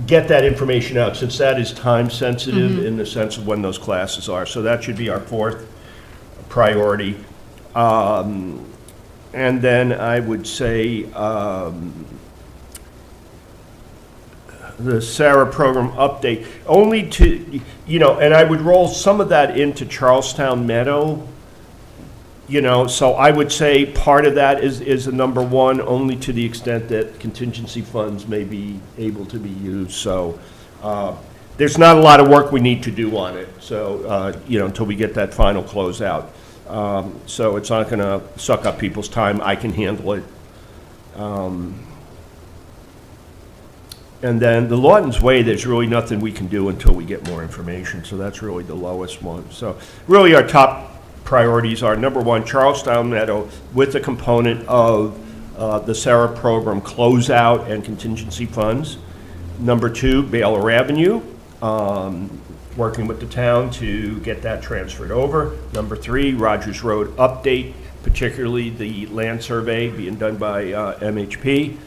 get that information out, since that is time sensitive in the sense of when those classes are. So that should be our 4th priority. And then I would say the Sarah program update, only to, and I would roll some of that into Charlestown Meadow, so I would say part of that is a number 1, only to the extent that contingency funds may be able to be used. So there's not a lot of work we need to do on it, so, until we get that final closeout. So it's not going to suck up people's time. I can handle it. And then the Lawton's Way, there's really nothing we can do until we get more information. So that's really the lowest one. So really our top priorities are, number 1, Charlestown Meadow with the component of the Sarah program closeout and contingency funds. Number 2, Baylor Avenue. Working with the town to get that transferred over. Number 3, Rogers Road update, particularly the land survey being done by MHP.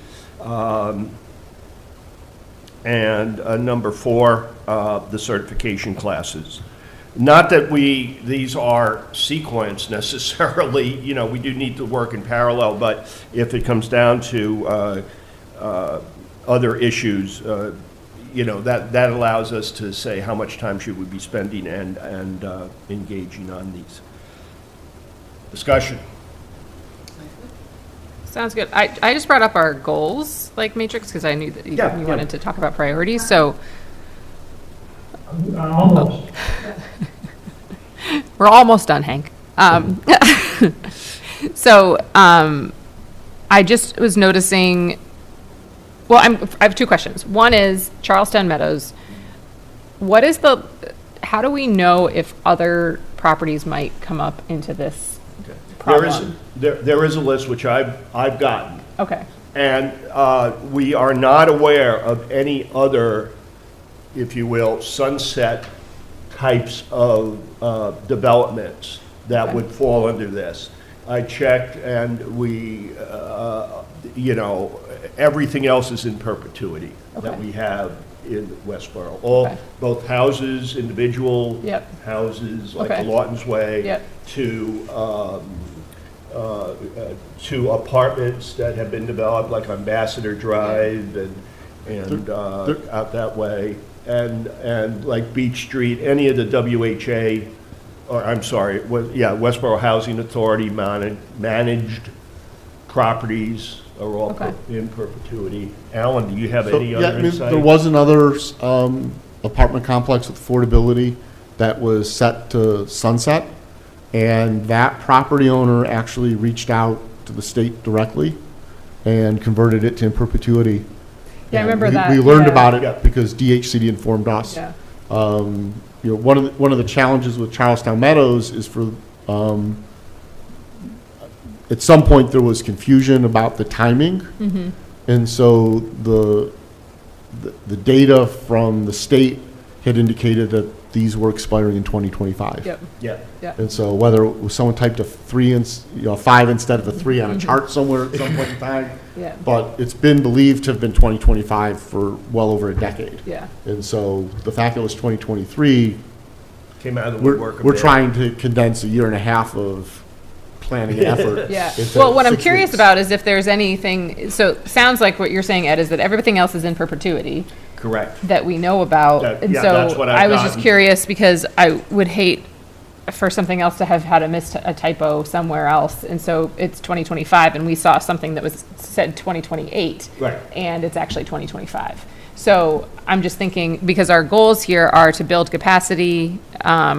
And number 4, the certification classes. Not that these are sequenced necessarily, we do need to work in parallel, but if it comes down to other issues, that allows us to say how much time should we be spending and engaging on these. Discussion. Sounds good. I just brought up our goals, matrix, because I knew that you wanted to talk about priorities, so. Almost. We're almost done, Hank. So, I just was noticing, well, I have 2 questions. One is Charlestown Meadows. How do we know if other properties might come up into this problem? There is a list which I've gotten. Okay. And we are not aware of any other, if you will, sunset types of developments that would fall under this. I checked, and everything else is in perpetuity that we have in Westborough. Both houses, individual houses, like the Lawton's Way, to apartments that have been developed, like Ambassador Drive and out that way, and like Beach Street, any of the WHA, or I'm sorry, Westborough Housing Authority managed properties are all in perpetuity. Alan, do you have any other insight? There was another apartment complex with affordability that was set to sunset, and that property owner actually reached out to the state directly and converted it to in perpetuity. Yeah, I remember that. We learned about it because DHCD informed us. Yeah. One of the challenges with Charlestown Meadows is for at some point there was confusion about the timing, and so the data from the state had indicated that these were expiring in 2025. Yep. Yeah. And so whether it was someone typed a 5 instead of a 3 on a chart somewhere at some point in time, but it's been believed to have been 2025 for well over a decade. Yeah. And so the fact that it was 2023, Came out of the woodwork. we're trying to condense a year and a half of planning effort. Yeah. into Well, what I'm 6 curious weeks. about is if there's anything, so sounds like what you're saying, Ed, is that everything else is in perpetuity Correct. that we know about. And that's so what I've I was just gotten. curious because I would hate for something else to have had a typo somewhere else. And so it's 2025 and we saw something that was said 2028. Right. And it's actually 2025. So I'm just thinking, because our goals here are to build capacity,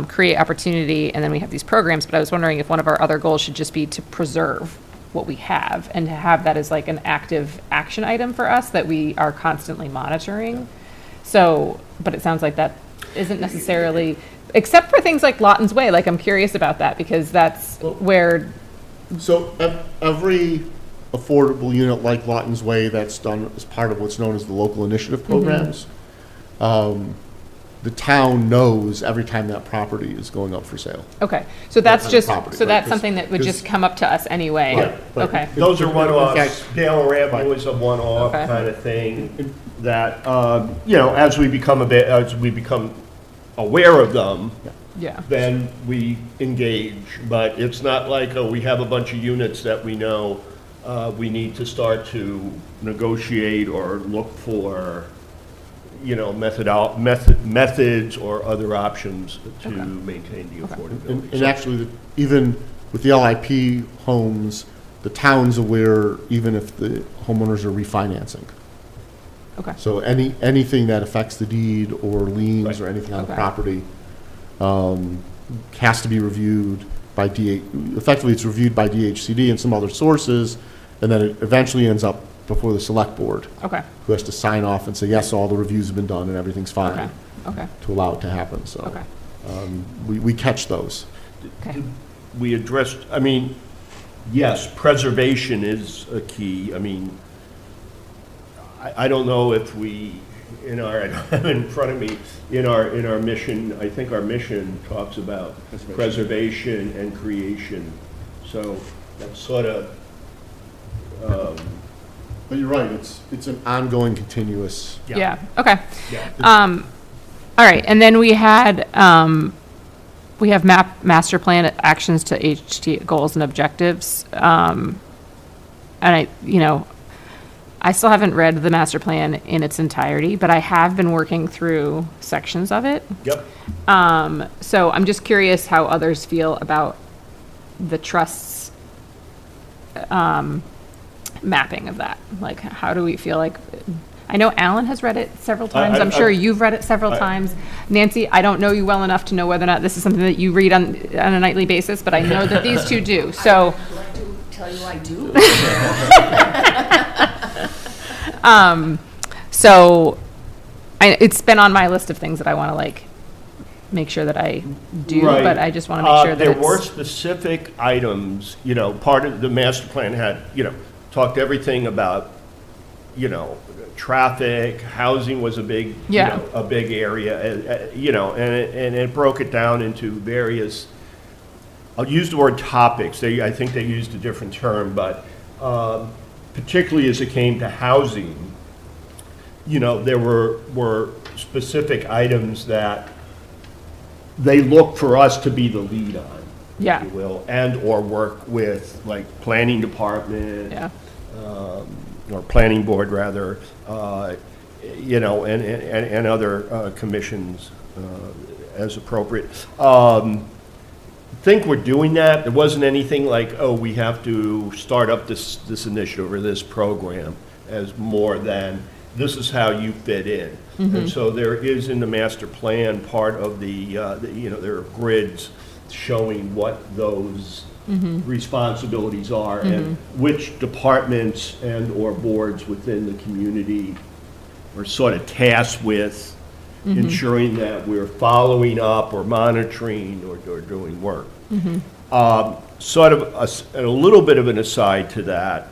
create opportunity, and then we have these programs, but I was wondering if one of our other goals should just be to preserve what we have and to have that as like an active action item for us that we are constantly monitoring. So, but it sounds like that isn't necessarily, except for things like Lawton's Way, like I'm curious about that because that's where, So every affordable unit like Lawton's Way that's done as part of what's known as the local initiative programs, the town knows every time that property is going up for sale. okay, so that's on just, property, so right, that's 'cause- something that would just come up to us anyway? Yeah, but- Okay, Those are In one-offs. fact- Dale Avenue is a one-off Okay. kind of thing that, you know, as we become aware of them, yeah, then we engage. But it's not like, oh, we have a bunch of units that we know we need to start to negotiate or look for, you know, methods or other options to maintain the affordability. And actually, even with the LIP homes, the town's aware even if the homeowners are refinancing. okay, So anything that affects the deed or liens Right. or anything on the Okay. property has to be reviewed by effectively it's reviewed by DHCD and some other sources, and then it eventually ends up before the select board, okay, who has to sign off and say, yes, all the reviews have been done and everything's okay, fine, okay, to allow it to happen, so. okay, We catch those. okay. We addressed, I mean, yes, preservation is a key. I mean, I don't know if we, I don't have it in front of me, in our mission, I think our mission talks about preservation and creation. So that's sort of, But you're right, it's an ongoing, continuous. Yeah, okay. yeah. All right, and then we have master plan actions to HT goals and objectives. And I still haven't read the master plan in its entirety, but I have been working through sections of it. Yep. So I'm just curious how others feel about the trust's mapping of that. Like, how do we feel like, I know Alan has read it several times. I'm sure you've read it several times. Nancy, I don't know you well enough to know whether or not this is something that you read on a nightly basis, but I know that these two do. So, Would like to tell you I do. it's been on my list of things that I want to like make sure that I do, Right. but I just want to make sure that There were it's, specific items, part of the master plan had, talked everything about, traffic, housing was a big, Yeah. a big area, and it broke it down into various, I'll use the word topics. I think they used a different term, but particularly as it came to housing, there were specific items that they look for us to be the lead on, Yeah. if you will, and/or work with, like, planning department. yeah, Or planning board, rather, and other commissions as appropriate. Think we're doing that. There wasn't anything like, oh, we have to start up this initiative or this program, as more than, this is how you fit in. And so there is in the master plan part of there are grids showing what those responsibilities are and which departments and/or boards within the community are sort of tasked with ensuring that we're following up or monitoring or doing work. Sort of a little bit of an aside to that,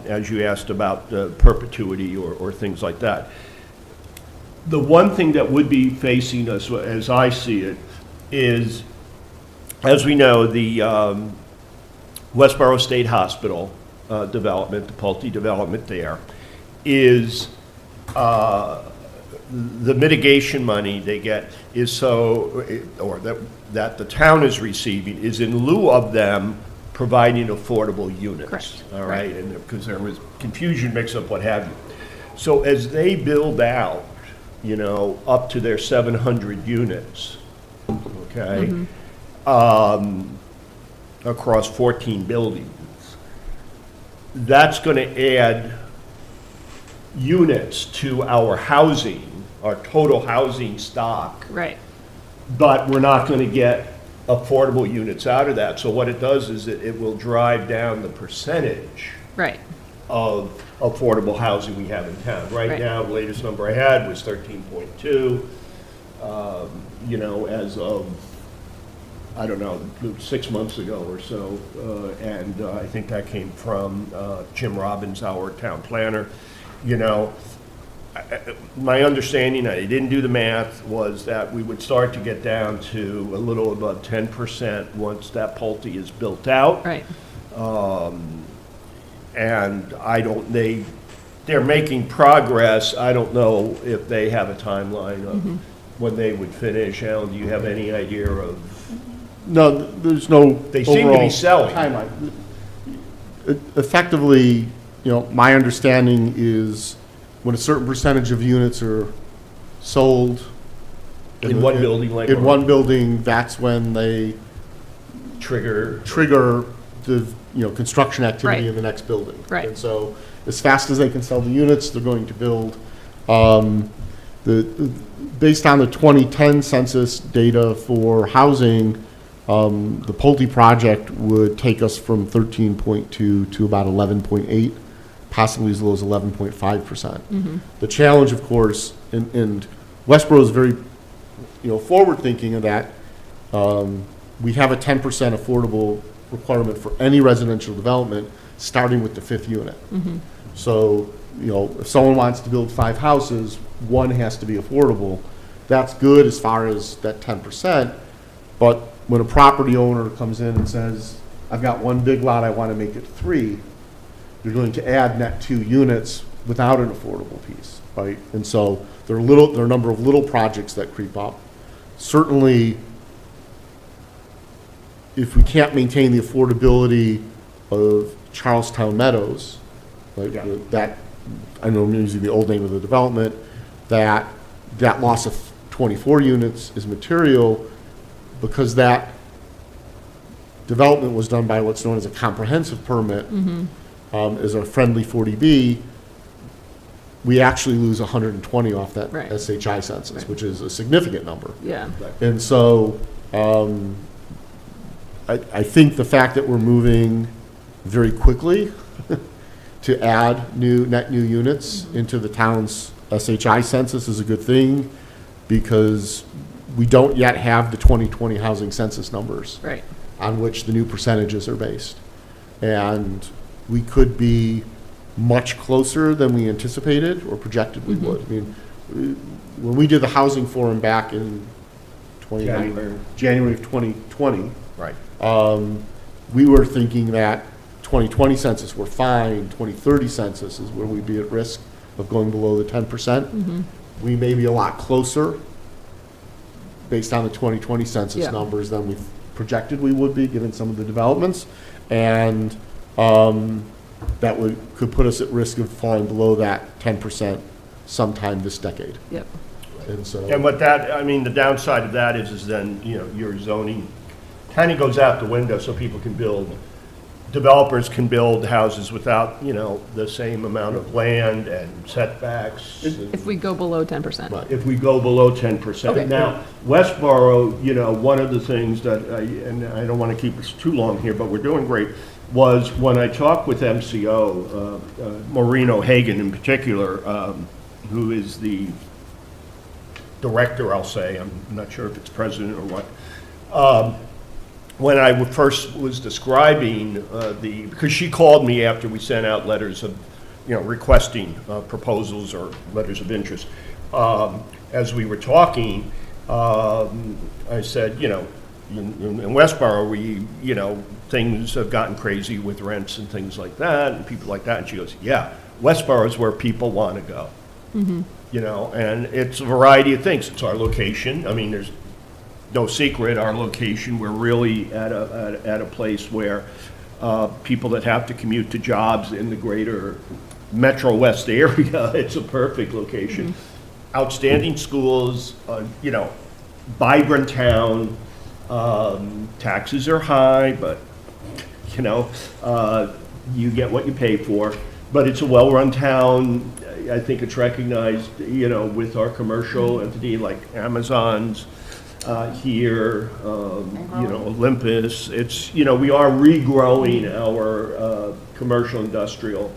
as you asked about perpetuity or things like that. The one thing that would be facing us, as I see it, is, as we know, the Westborough State Hospital development, the Pulte development there, is the mitigation money they get is that the town is receiving is in lieu of them providing affordable units. Correct. All right, and because there was confusion, mix-up, what have you. So as they build out, up to their 700 units, okay, across 14 buildings, that's going to add units to our housing, our total housing stock, Right, but we're not going to get affordable units out of that. So what it does is it will drive down the percentage right, of affordable housing we have in town. Right Right. now, the latest number I had was 13.2, you know, as of, I don't know, 6 months ago or so. And I think that came from Jim Robbins, our town planner. You know, my understanding, I didn't do the math, was that we would start to get down to a little above 10% once that Pulte is built out. right. And I don't, they're making progress. I don't know if they have a timeline of when they would finish. Alan, do you have any idea of? No, there's no They seem to be overall selling. timeline. Effectively, you know, my understanding is when a certain percentage of units are sold. In one building, like. In one building, that's when they Trigger. the, you know, construction activity Right. in the next building. Right. And so as fast as they can sell the units, they're going to build. Based on the 2010 census data for housing, the Pulte project would take us from 13.2 to about 11.8, possibly as low as 11.5%. The challenge, of course, and Westborough is very, you know, forward-thinking of that. We have a 10% affordable requirement for any residential development, starting with the 5th unit. So, you know, if someone wants to build 5 houses, one has to be affordable. That's good as far as that 10%, but when a property owner comes in and says, I've got one big lot, I want to make it 3, you're going to add net 2 units without an affordable piece, right? And so there are a number of little projects that creep up. Certainly, if we can't maintain the affordability of Charlestown Meadows, like Yeah. that, I know I'm using the old name of the development, that loss of 24 units is material because that development was done by what's known as a comprehensive permit, as a friendly 40B. We actually lose 120 off that Right. SHI census, which is a significant number. Yeah, And so, I think the fact that we're moving very quickly to add net new units into the town's SHI census is a good thing, because we don't yet have the 2020 housing census numbers right, on which the new percentages are based. And we could be much closer than we anticipated or projected we would. I mean, when we did the housing forum back in January of 2020, Right. we were thinking that 2020 census were fine, 2030 census is where we'd be at risk of going below the 10%. We may be a lot closer based on the 2020 census Yeah. numbers than we projected we would be, given some of the developments. And that could put us at risk of falling below that 10% sometime this decade. yep, And so. And what that, I mean, the downside of that is then, you know, your zoning kind of goes out the window, so people can build, developers can build houses without, you know, the same amount of land and setbacks. if we go below 10%. Right. If we go below 10%. Okay. Now, Westborough, you know, one of the things that, and I don't want to keep us too long here, but we're doing great, was when I talked with MCO, Maureen O'Hagan in particular, who is the director, I'll say, I'm not sure if it's president or what, when I first was describing because she called me after we sent out letters of, you know, requesting proposals or letters of interest. As we were talking, I said, you know, in Westborough, you know, things have gotten crazy with rents and things like that, and people like that. And she goes, yeah, Westborough is where people want to go. You know, and it's a variety of things. It's our location. I mean, there's no secret, our location, we're really at a place where people that have to commute to jobs in the greater Metro West area, it's a perfect location. Outstanding schools, you know, vibrant town, taxes are high, but, you know, you get what you pay for. But it's a well-run town. I think it's recognized, with our commercial entity like Amazon's here, Olympus. It's, we are regrowing our commercial industrial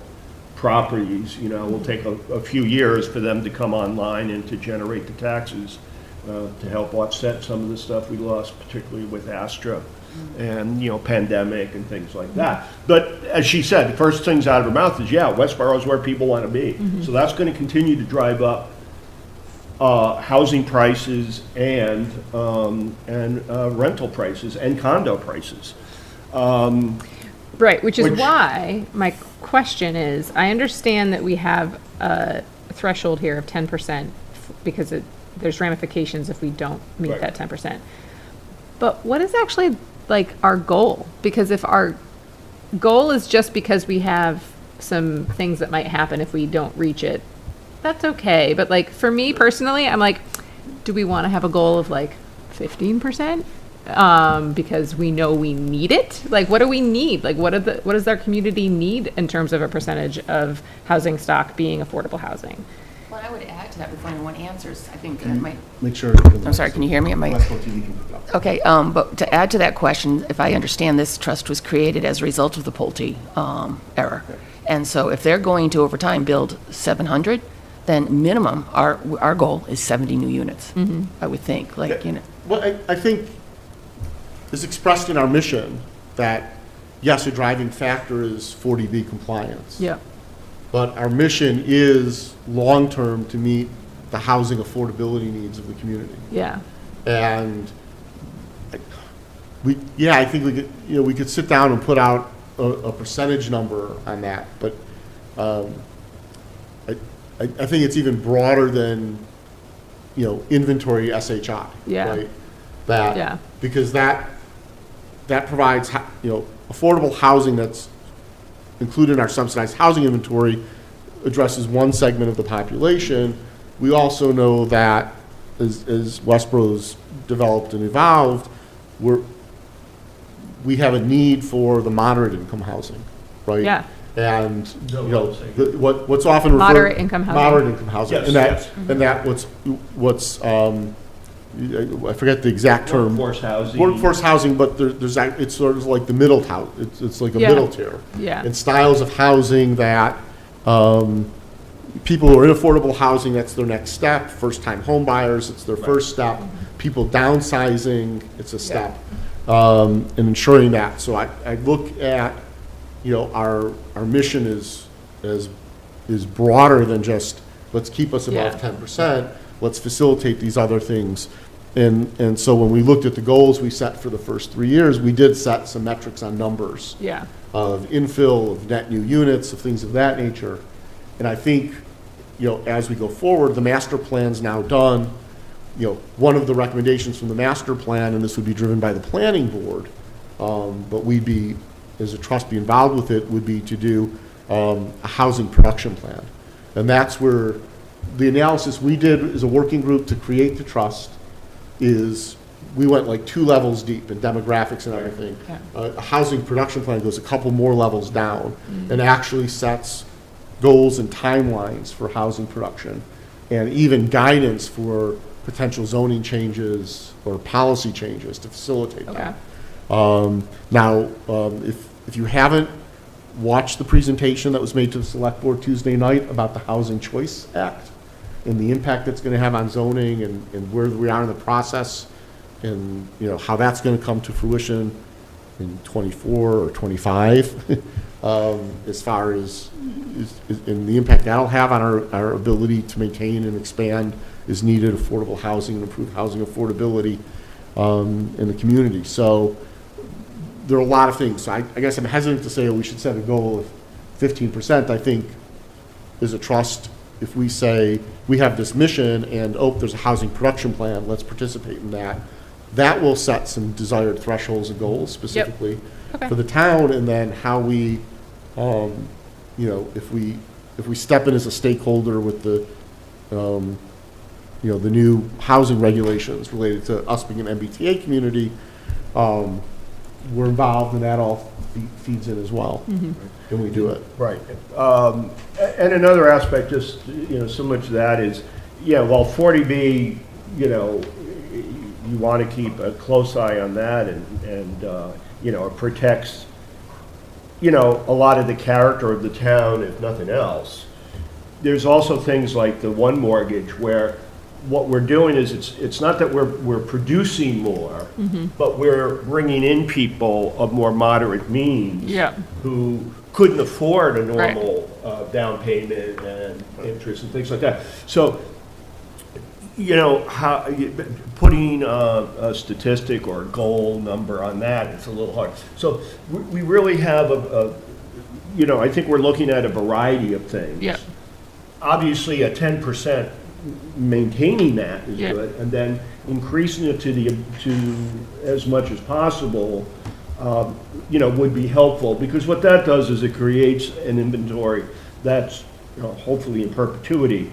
properties. Will take a few years for them to come online and to generate the taxes to help offset some of the stuff we lost, particularly with Astra and, pandemic and things like that. But as she said, the first things out of her mouth is, Westborough is where people want to be. So that's going to continue to drive up housing prices and rental prices and condo prices. Right, which is why my question is, I understand that we have a threshold here of 10% because there's ramifications if we don't meet Right. that 10%. But what is actually like our goal? Because if our goal is just because we have some things that might happen if we don't reach it, that's okay. But like for me personally, I'm like, do we want to have a goal of like 15%? Because we know we need it. Like, what do we need? Like, what does our community need in terms of a percentage of housing stock being affordable housing? Well, I would add to that before anyone answers, I think that might, Make sure. I'm sorry, can you hear me? Westborough TV can pick it up. Okay, but to add to that question, if I understand, this trust was created as a result of the Pulte error. And so if they're going to, over time, build 700, then minimum, our goal is 70 new units, I would think, Well, I think is expressed in our mission that, yes, a driving factor is 40B compliance. Yeah. But our mission is long-term to meet the housing affordability needs of the community. Yeah. And I think we could sit down and put out a percentage number on that, but I think it's even broader than, inventory SHI. Yeah. Right? Yeah. Because that provides, affordable housing that's included in our subsidized housing inventory addresses one segment of the population. We also know that as Westborough's developed and evolved, we have a need for the moderate income housing, right? Yeah. And, what's often referred. Moderate income housing. Moderate income housing. Yes, And that, yes. and that what's, I forget the exact term. Workforce housing. Workforce housing, but it's sort of like the middle house, it's like a Yeah. middle tier. Yeah. And styles of housing that, people who are in affordable housing, that's their next step. First-time home buyers, it's their first step. People downsizing, it's a step. And ensuring that. So I look at, our mission is broader than just, let's keep us above 10%. Let's facilitate these other things. And so when we looked at the goals we set for the first 3 years, we did set some metrics on numbers. Yeah. Of infill, of net new units, of things of that nature. And I think, as we go forward, the master plan's now done. One of the recommendations from the master plan, and this would be driven by the planning board, but we'd be, as a trust, be involved with it, would be to do a housing production plan. And that's where the analysis we did as a working group to create the trust is we went like 2 levels deep in demographics and everything. Yeah. A housing production plan goes a couple more levels down and actually sets goals and timelines for housing production and even guidance for potential zoning changes or policy changes to facilitate that. Now, if you haven't watched the presentation that was made to the Select Board Tuesday night about the Housing Choice Act and the impact it's going to have on zoning and where we are in the process and, how that's going to come to fruition in 24 or 25, as far as and the impact that'll have on our ability to maintain and expand is needed affordable housing and improve housing affordability in the community. So there are a lot of things. So I guess I'm hesitant to say we should set a goal of 15%. I think as a trust, if we say we have this mission and, there's a housing production plan, let's participate in that, that will set some desired thresholds and goals specifically for the town, and then how we, if we step in as a stakeholder with the, the new housing regulations related to us being an MBTA community, we're involved, and that all feeds in as well. And we do it. Right. And another aspect, just, similar to that is, well, 40B, you want to keep a close eye on that, and it protects, a lot of the character of the town, if nothing else. There's also things like the one mortgage, where what we're doing is, it's not that we're producing more, but we're bringing in people of more moderate means. Yeah. Who couldn't afford a Right. normal down payment and interest and things like that. So, putting a statistic or a goal number on that, it's a little hard. So we really have I think we're looking at a variety of things. Yeah. Obviously, a 10% maintaining that is Yeah. good, and then increasing it to as much as possible, would be helpful, because what that does is it creates an inventory that's, hopefully in perpetuity,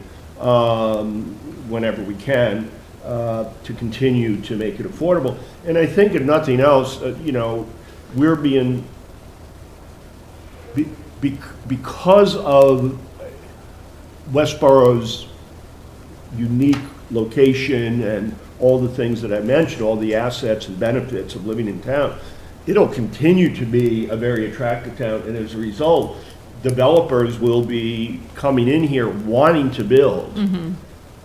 whenever we can, to continue to make it affordable. And I think if nothing else, we're being, because of Westborough's unique location and all the things that I mentioned, all the assets and benefits of living in town, it'll continue to be a very attractive town, and as a result, developers will be coming in here wanting to build.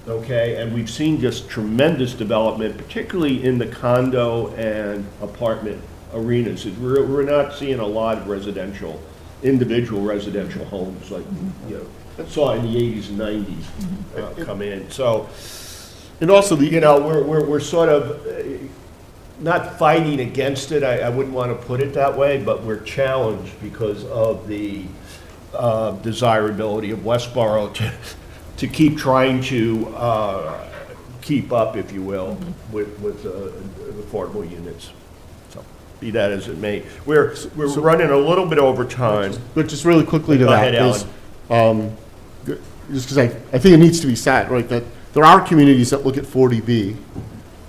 Okay, and we've seen just tremendous development, particularly in the condo and apartment arenas. We're not seeing a lot of individual residential homes like, saw in the 80s and 90s come in. So, And also we're sort of not fighting against it, I wouldn't want to put it that way, but we're challenged because of the desirability of Westborough to keep trying to keep up, if you will, with affordable units. So, be that as it may. We're running a little bit over time. But just really quickly to Go that ahead, is, just because I think it needs to be said, right, that there are communities that look at 40B,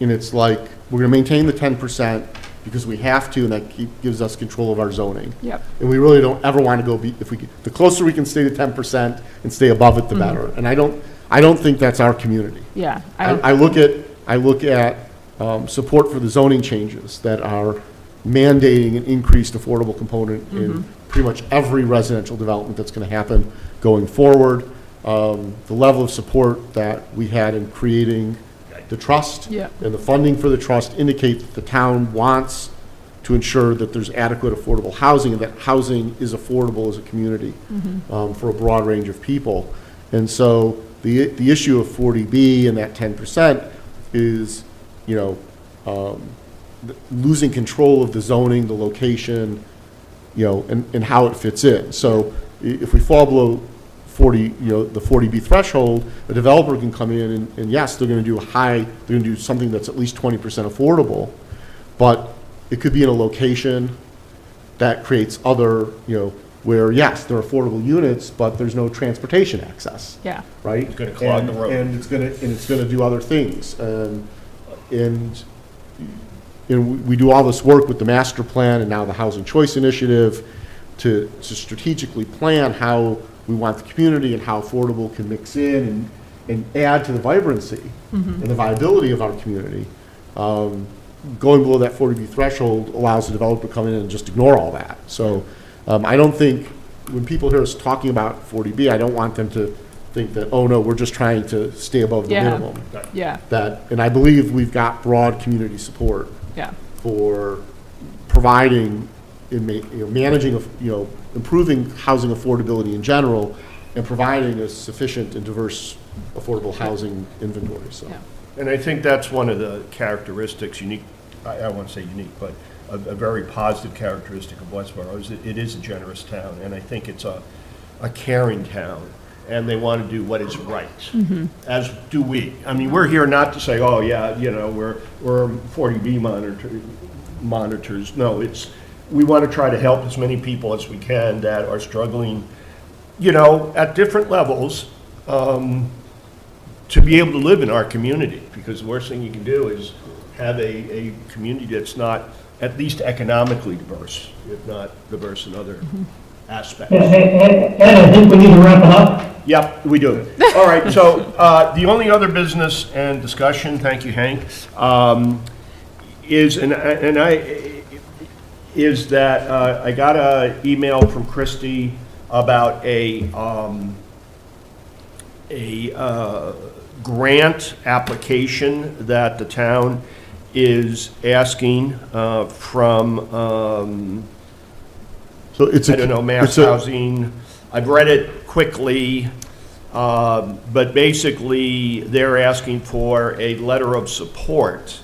and it's like, we're going to maintain the 10% because we have to, and that gives us control of our zoning. Yep. And we really don't ever want to go, the closer we can stay to 10% and stay above it, the better. And I don't think that's our community. Yeah. I look at support for the zoning changes that are mandating an increased affordable component in pretty much every residential development that's going to happen going forward. The level of support that we had in creating the trust and the funding for the trust indicate that the town wants to ensure that there's adequate affordable housing, and that housing is affordable as a community for a broad range of people. And so the issue of 40B and that 10% is, losing control of the zoning, the location, and how it fits in. So if we fall below the 40B threshold, a developer can come in and yes, they're going to do something that's at least 20% affordable, but it could be in a location that creates other, where yes, they're affordable units, but there's no transportation access. Yeah. Right? It's gonna clog the road. And it's gonna do other things. And we do all this work with the master plan and now the Housing Choice Initiative to strategically plan how we want the community and how affordable can mix in and add to the vibrancy and the viability of our community. Going below that 40B threshold allows the developer to come in and just ignore all that. So I don't think, when people hear us talking about 40B, I don't want them to think that, oh no, we're just trying to stay above the minimum. Yeah. And I believe we've got broad community support for providing, managing, improving housing affordability in general, and providing a sufficient and diverse affordable housing inventory. So. Yeah. And I think that's one of the characteristics, unique, I won't say unique, but a very positive characteristic of Westborough is that it is a generous town, and I think it's a caring town, and they want to do what is right, as do we. I mean, we're here not to say, oh yeah, we're 40B monitors. No, we want to try to help as many people as we can that are struggling, at different levels, to be able to live in our community, because the worst thing you can do is have a community that's not at least economically diverse, if not diverse in other aspects. Ed, I think we need to wrap it up. Yep, we do. All right, so the only other business and discussion, thank you, Hank, is that I got an email from Christie about a grant application that the town is asking from, So it's I don't know, Mass Housing. I've read it quickly, but basically, they're asking for a letter of support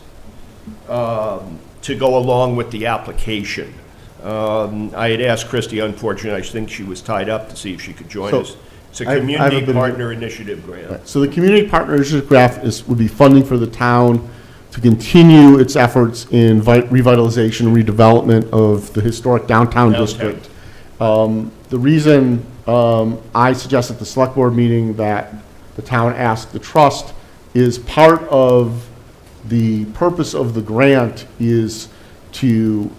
to go along with the application. I had asked Christie, unfortunately, I think she was tied up to see if she could join So, us. It's a I haven't community been- partner initiative grant. So the community partnership grant would be funding for the town to continue its efforts in revitalization and redevelopment of the historic downtown district. The reason I suggest at the select board meeting that the town ask the trust is part of the purpose of the grant is to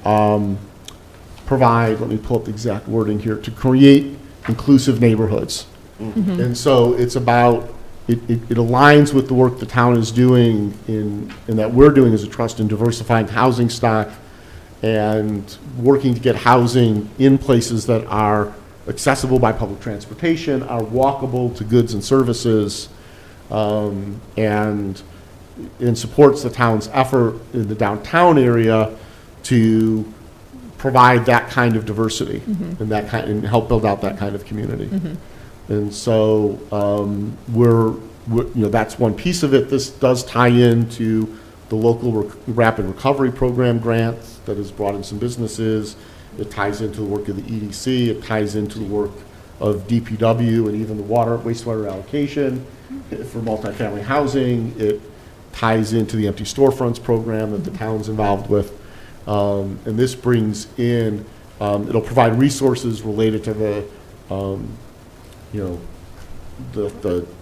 provide, let me pull up the exact wording here, to create inclusive neighborhoods. And so it's about, it aligns with the work the town is doing in that we're doing as a trust in diversifying housing stock and working to get housing in places that are accessible by public transportation, are walkable to goods and services, and supports the town's effort in the downtown area to provide that kind of diversity and help build out that kind of community. And so we're, that's one piece of it. This does tie into the local rapid recovery program grant that has brought in some businesses. It ties into the work of the EDC. It ties into the work of DPW and even the wastewater allocation for multifamily housing. It ties into the empty storefronts program that the town's involved with. And this brings in, it'll provide resources related to the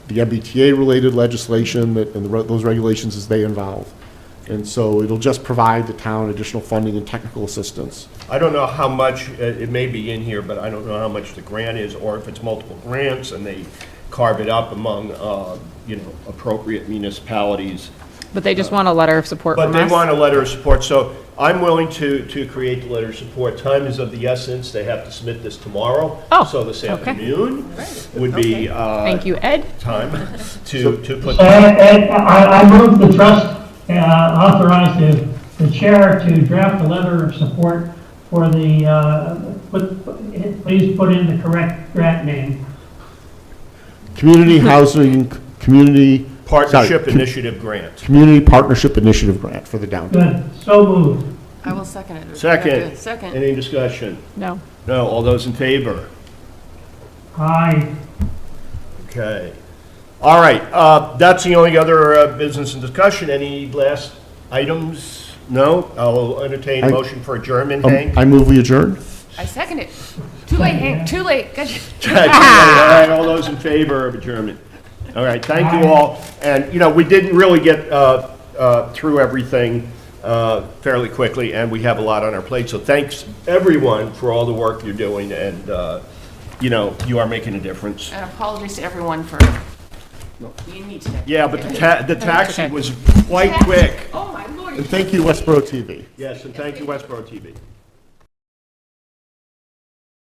MBTA-related legislation and those regulations as they evolve. And so it'll just provide the town additional funding and technical assistance. I don't know how much, it may be in here, but I don't know how much the grant is, or if it's multiple grants and they carve it up among, appropriate municipalities. But they just want a letter of support But from they us? want a letter of support, so I'm willing to create the letter of support. Time is of the essence, they have to submit this tomorrow. Oh, So this okay. afternoon would be Thank you, Ed. time to put. Ed, I move the trust authorize the chair to draft a letter of support for the, please put in the correct grant name. Community Housing, Partnership Initiative Grant. Community Partnership Initiative Grant for the downtown. Good, so moved. I will second it. Second. Second. Any discussion? No. No, all those in favor? Aye. Okay. All right, that's the only other business and discussion. Any last items? No? I'll entertain a motion for adjournment, Hank. I move we adjourn. I second it. Too late, Hank, too late. Gotcha. All right, all those in favor of adjournment? All right, thank you all. And, we didn't really get through everything fairly quickly, and we have a lot on our plate. So thanks, everyone, for all the work you're doing, and, you are making a difference. And apologies to everyone for being me today. Yeah, but the taxi was quite quick. Oh, my lord. And thank you, Westborough TV. Yes, and thank you, Westborough TV.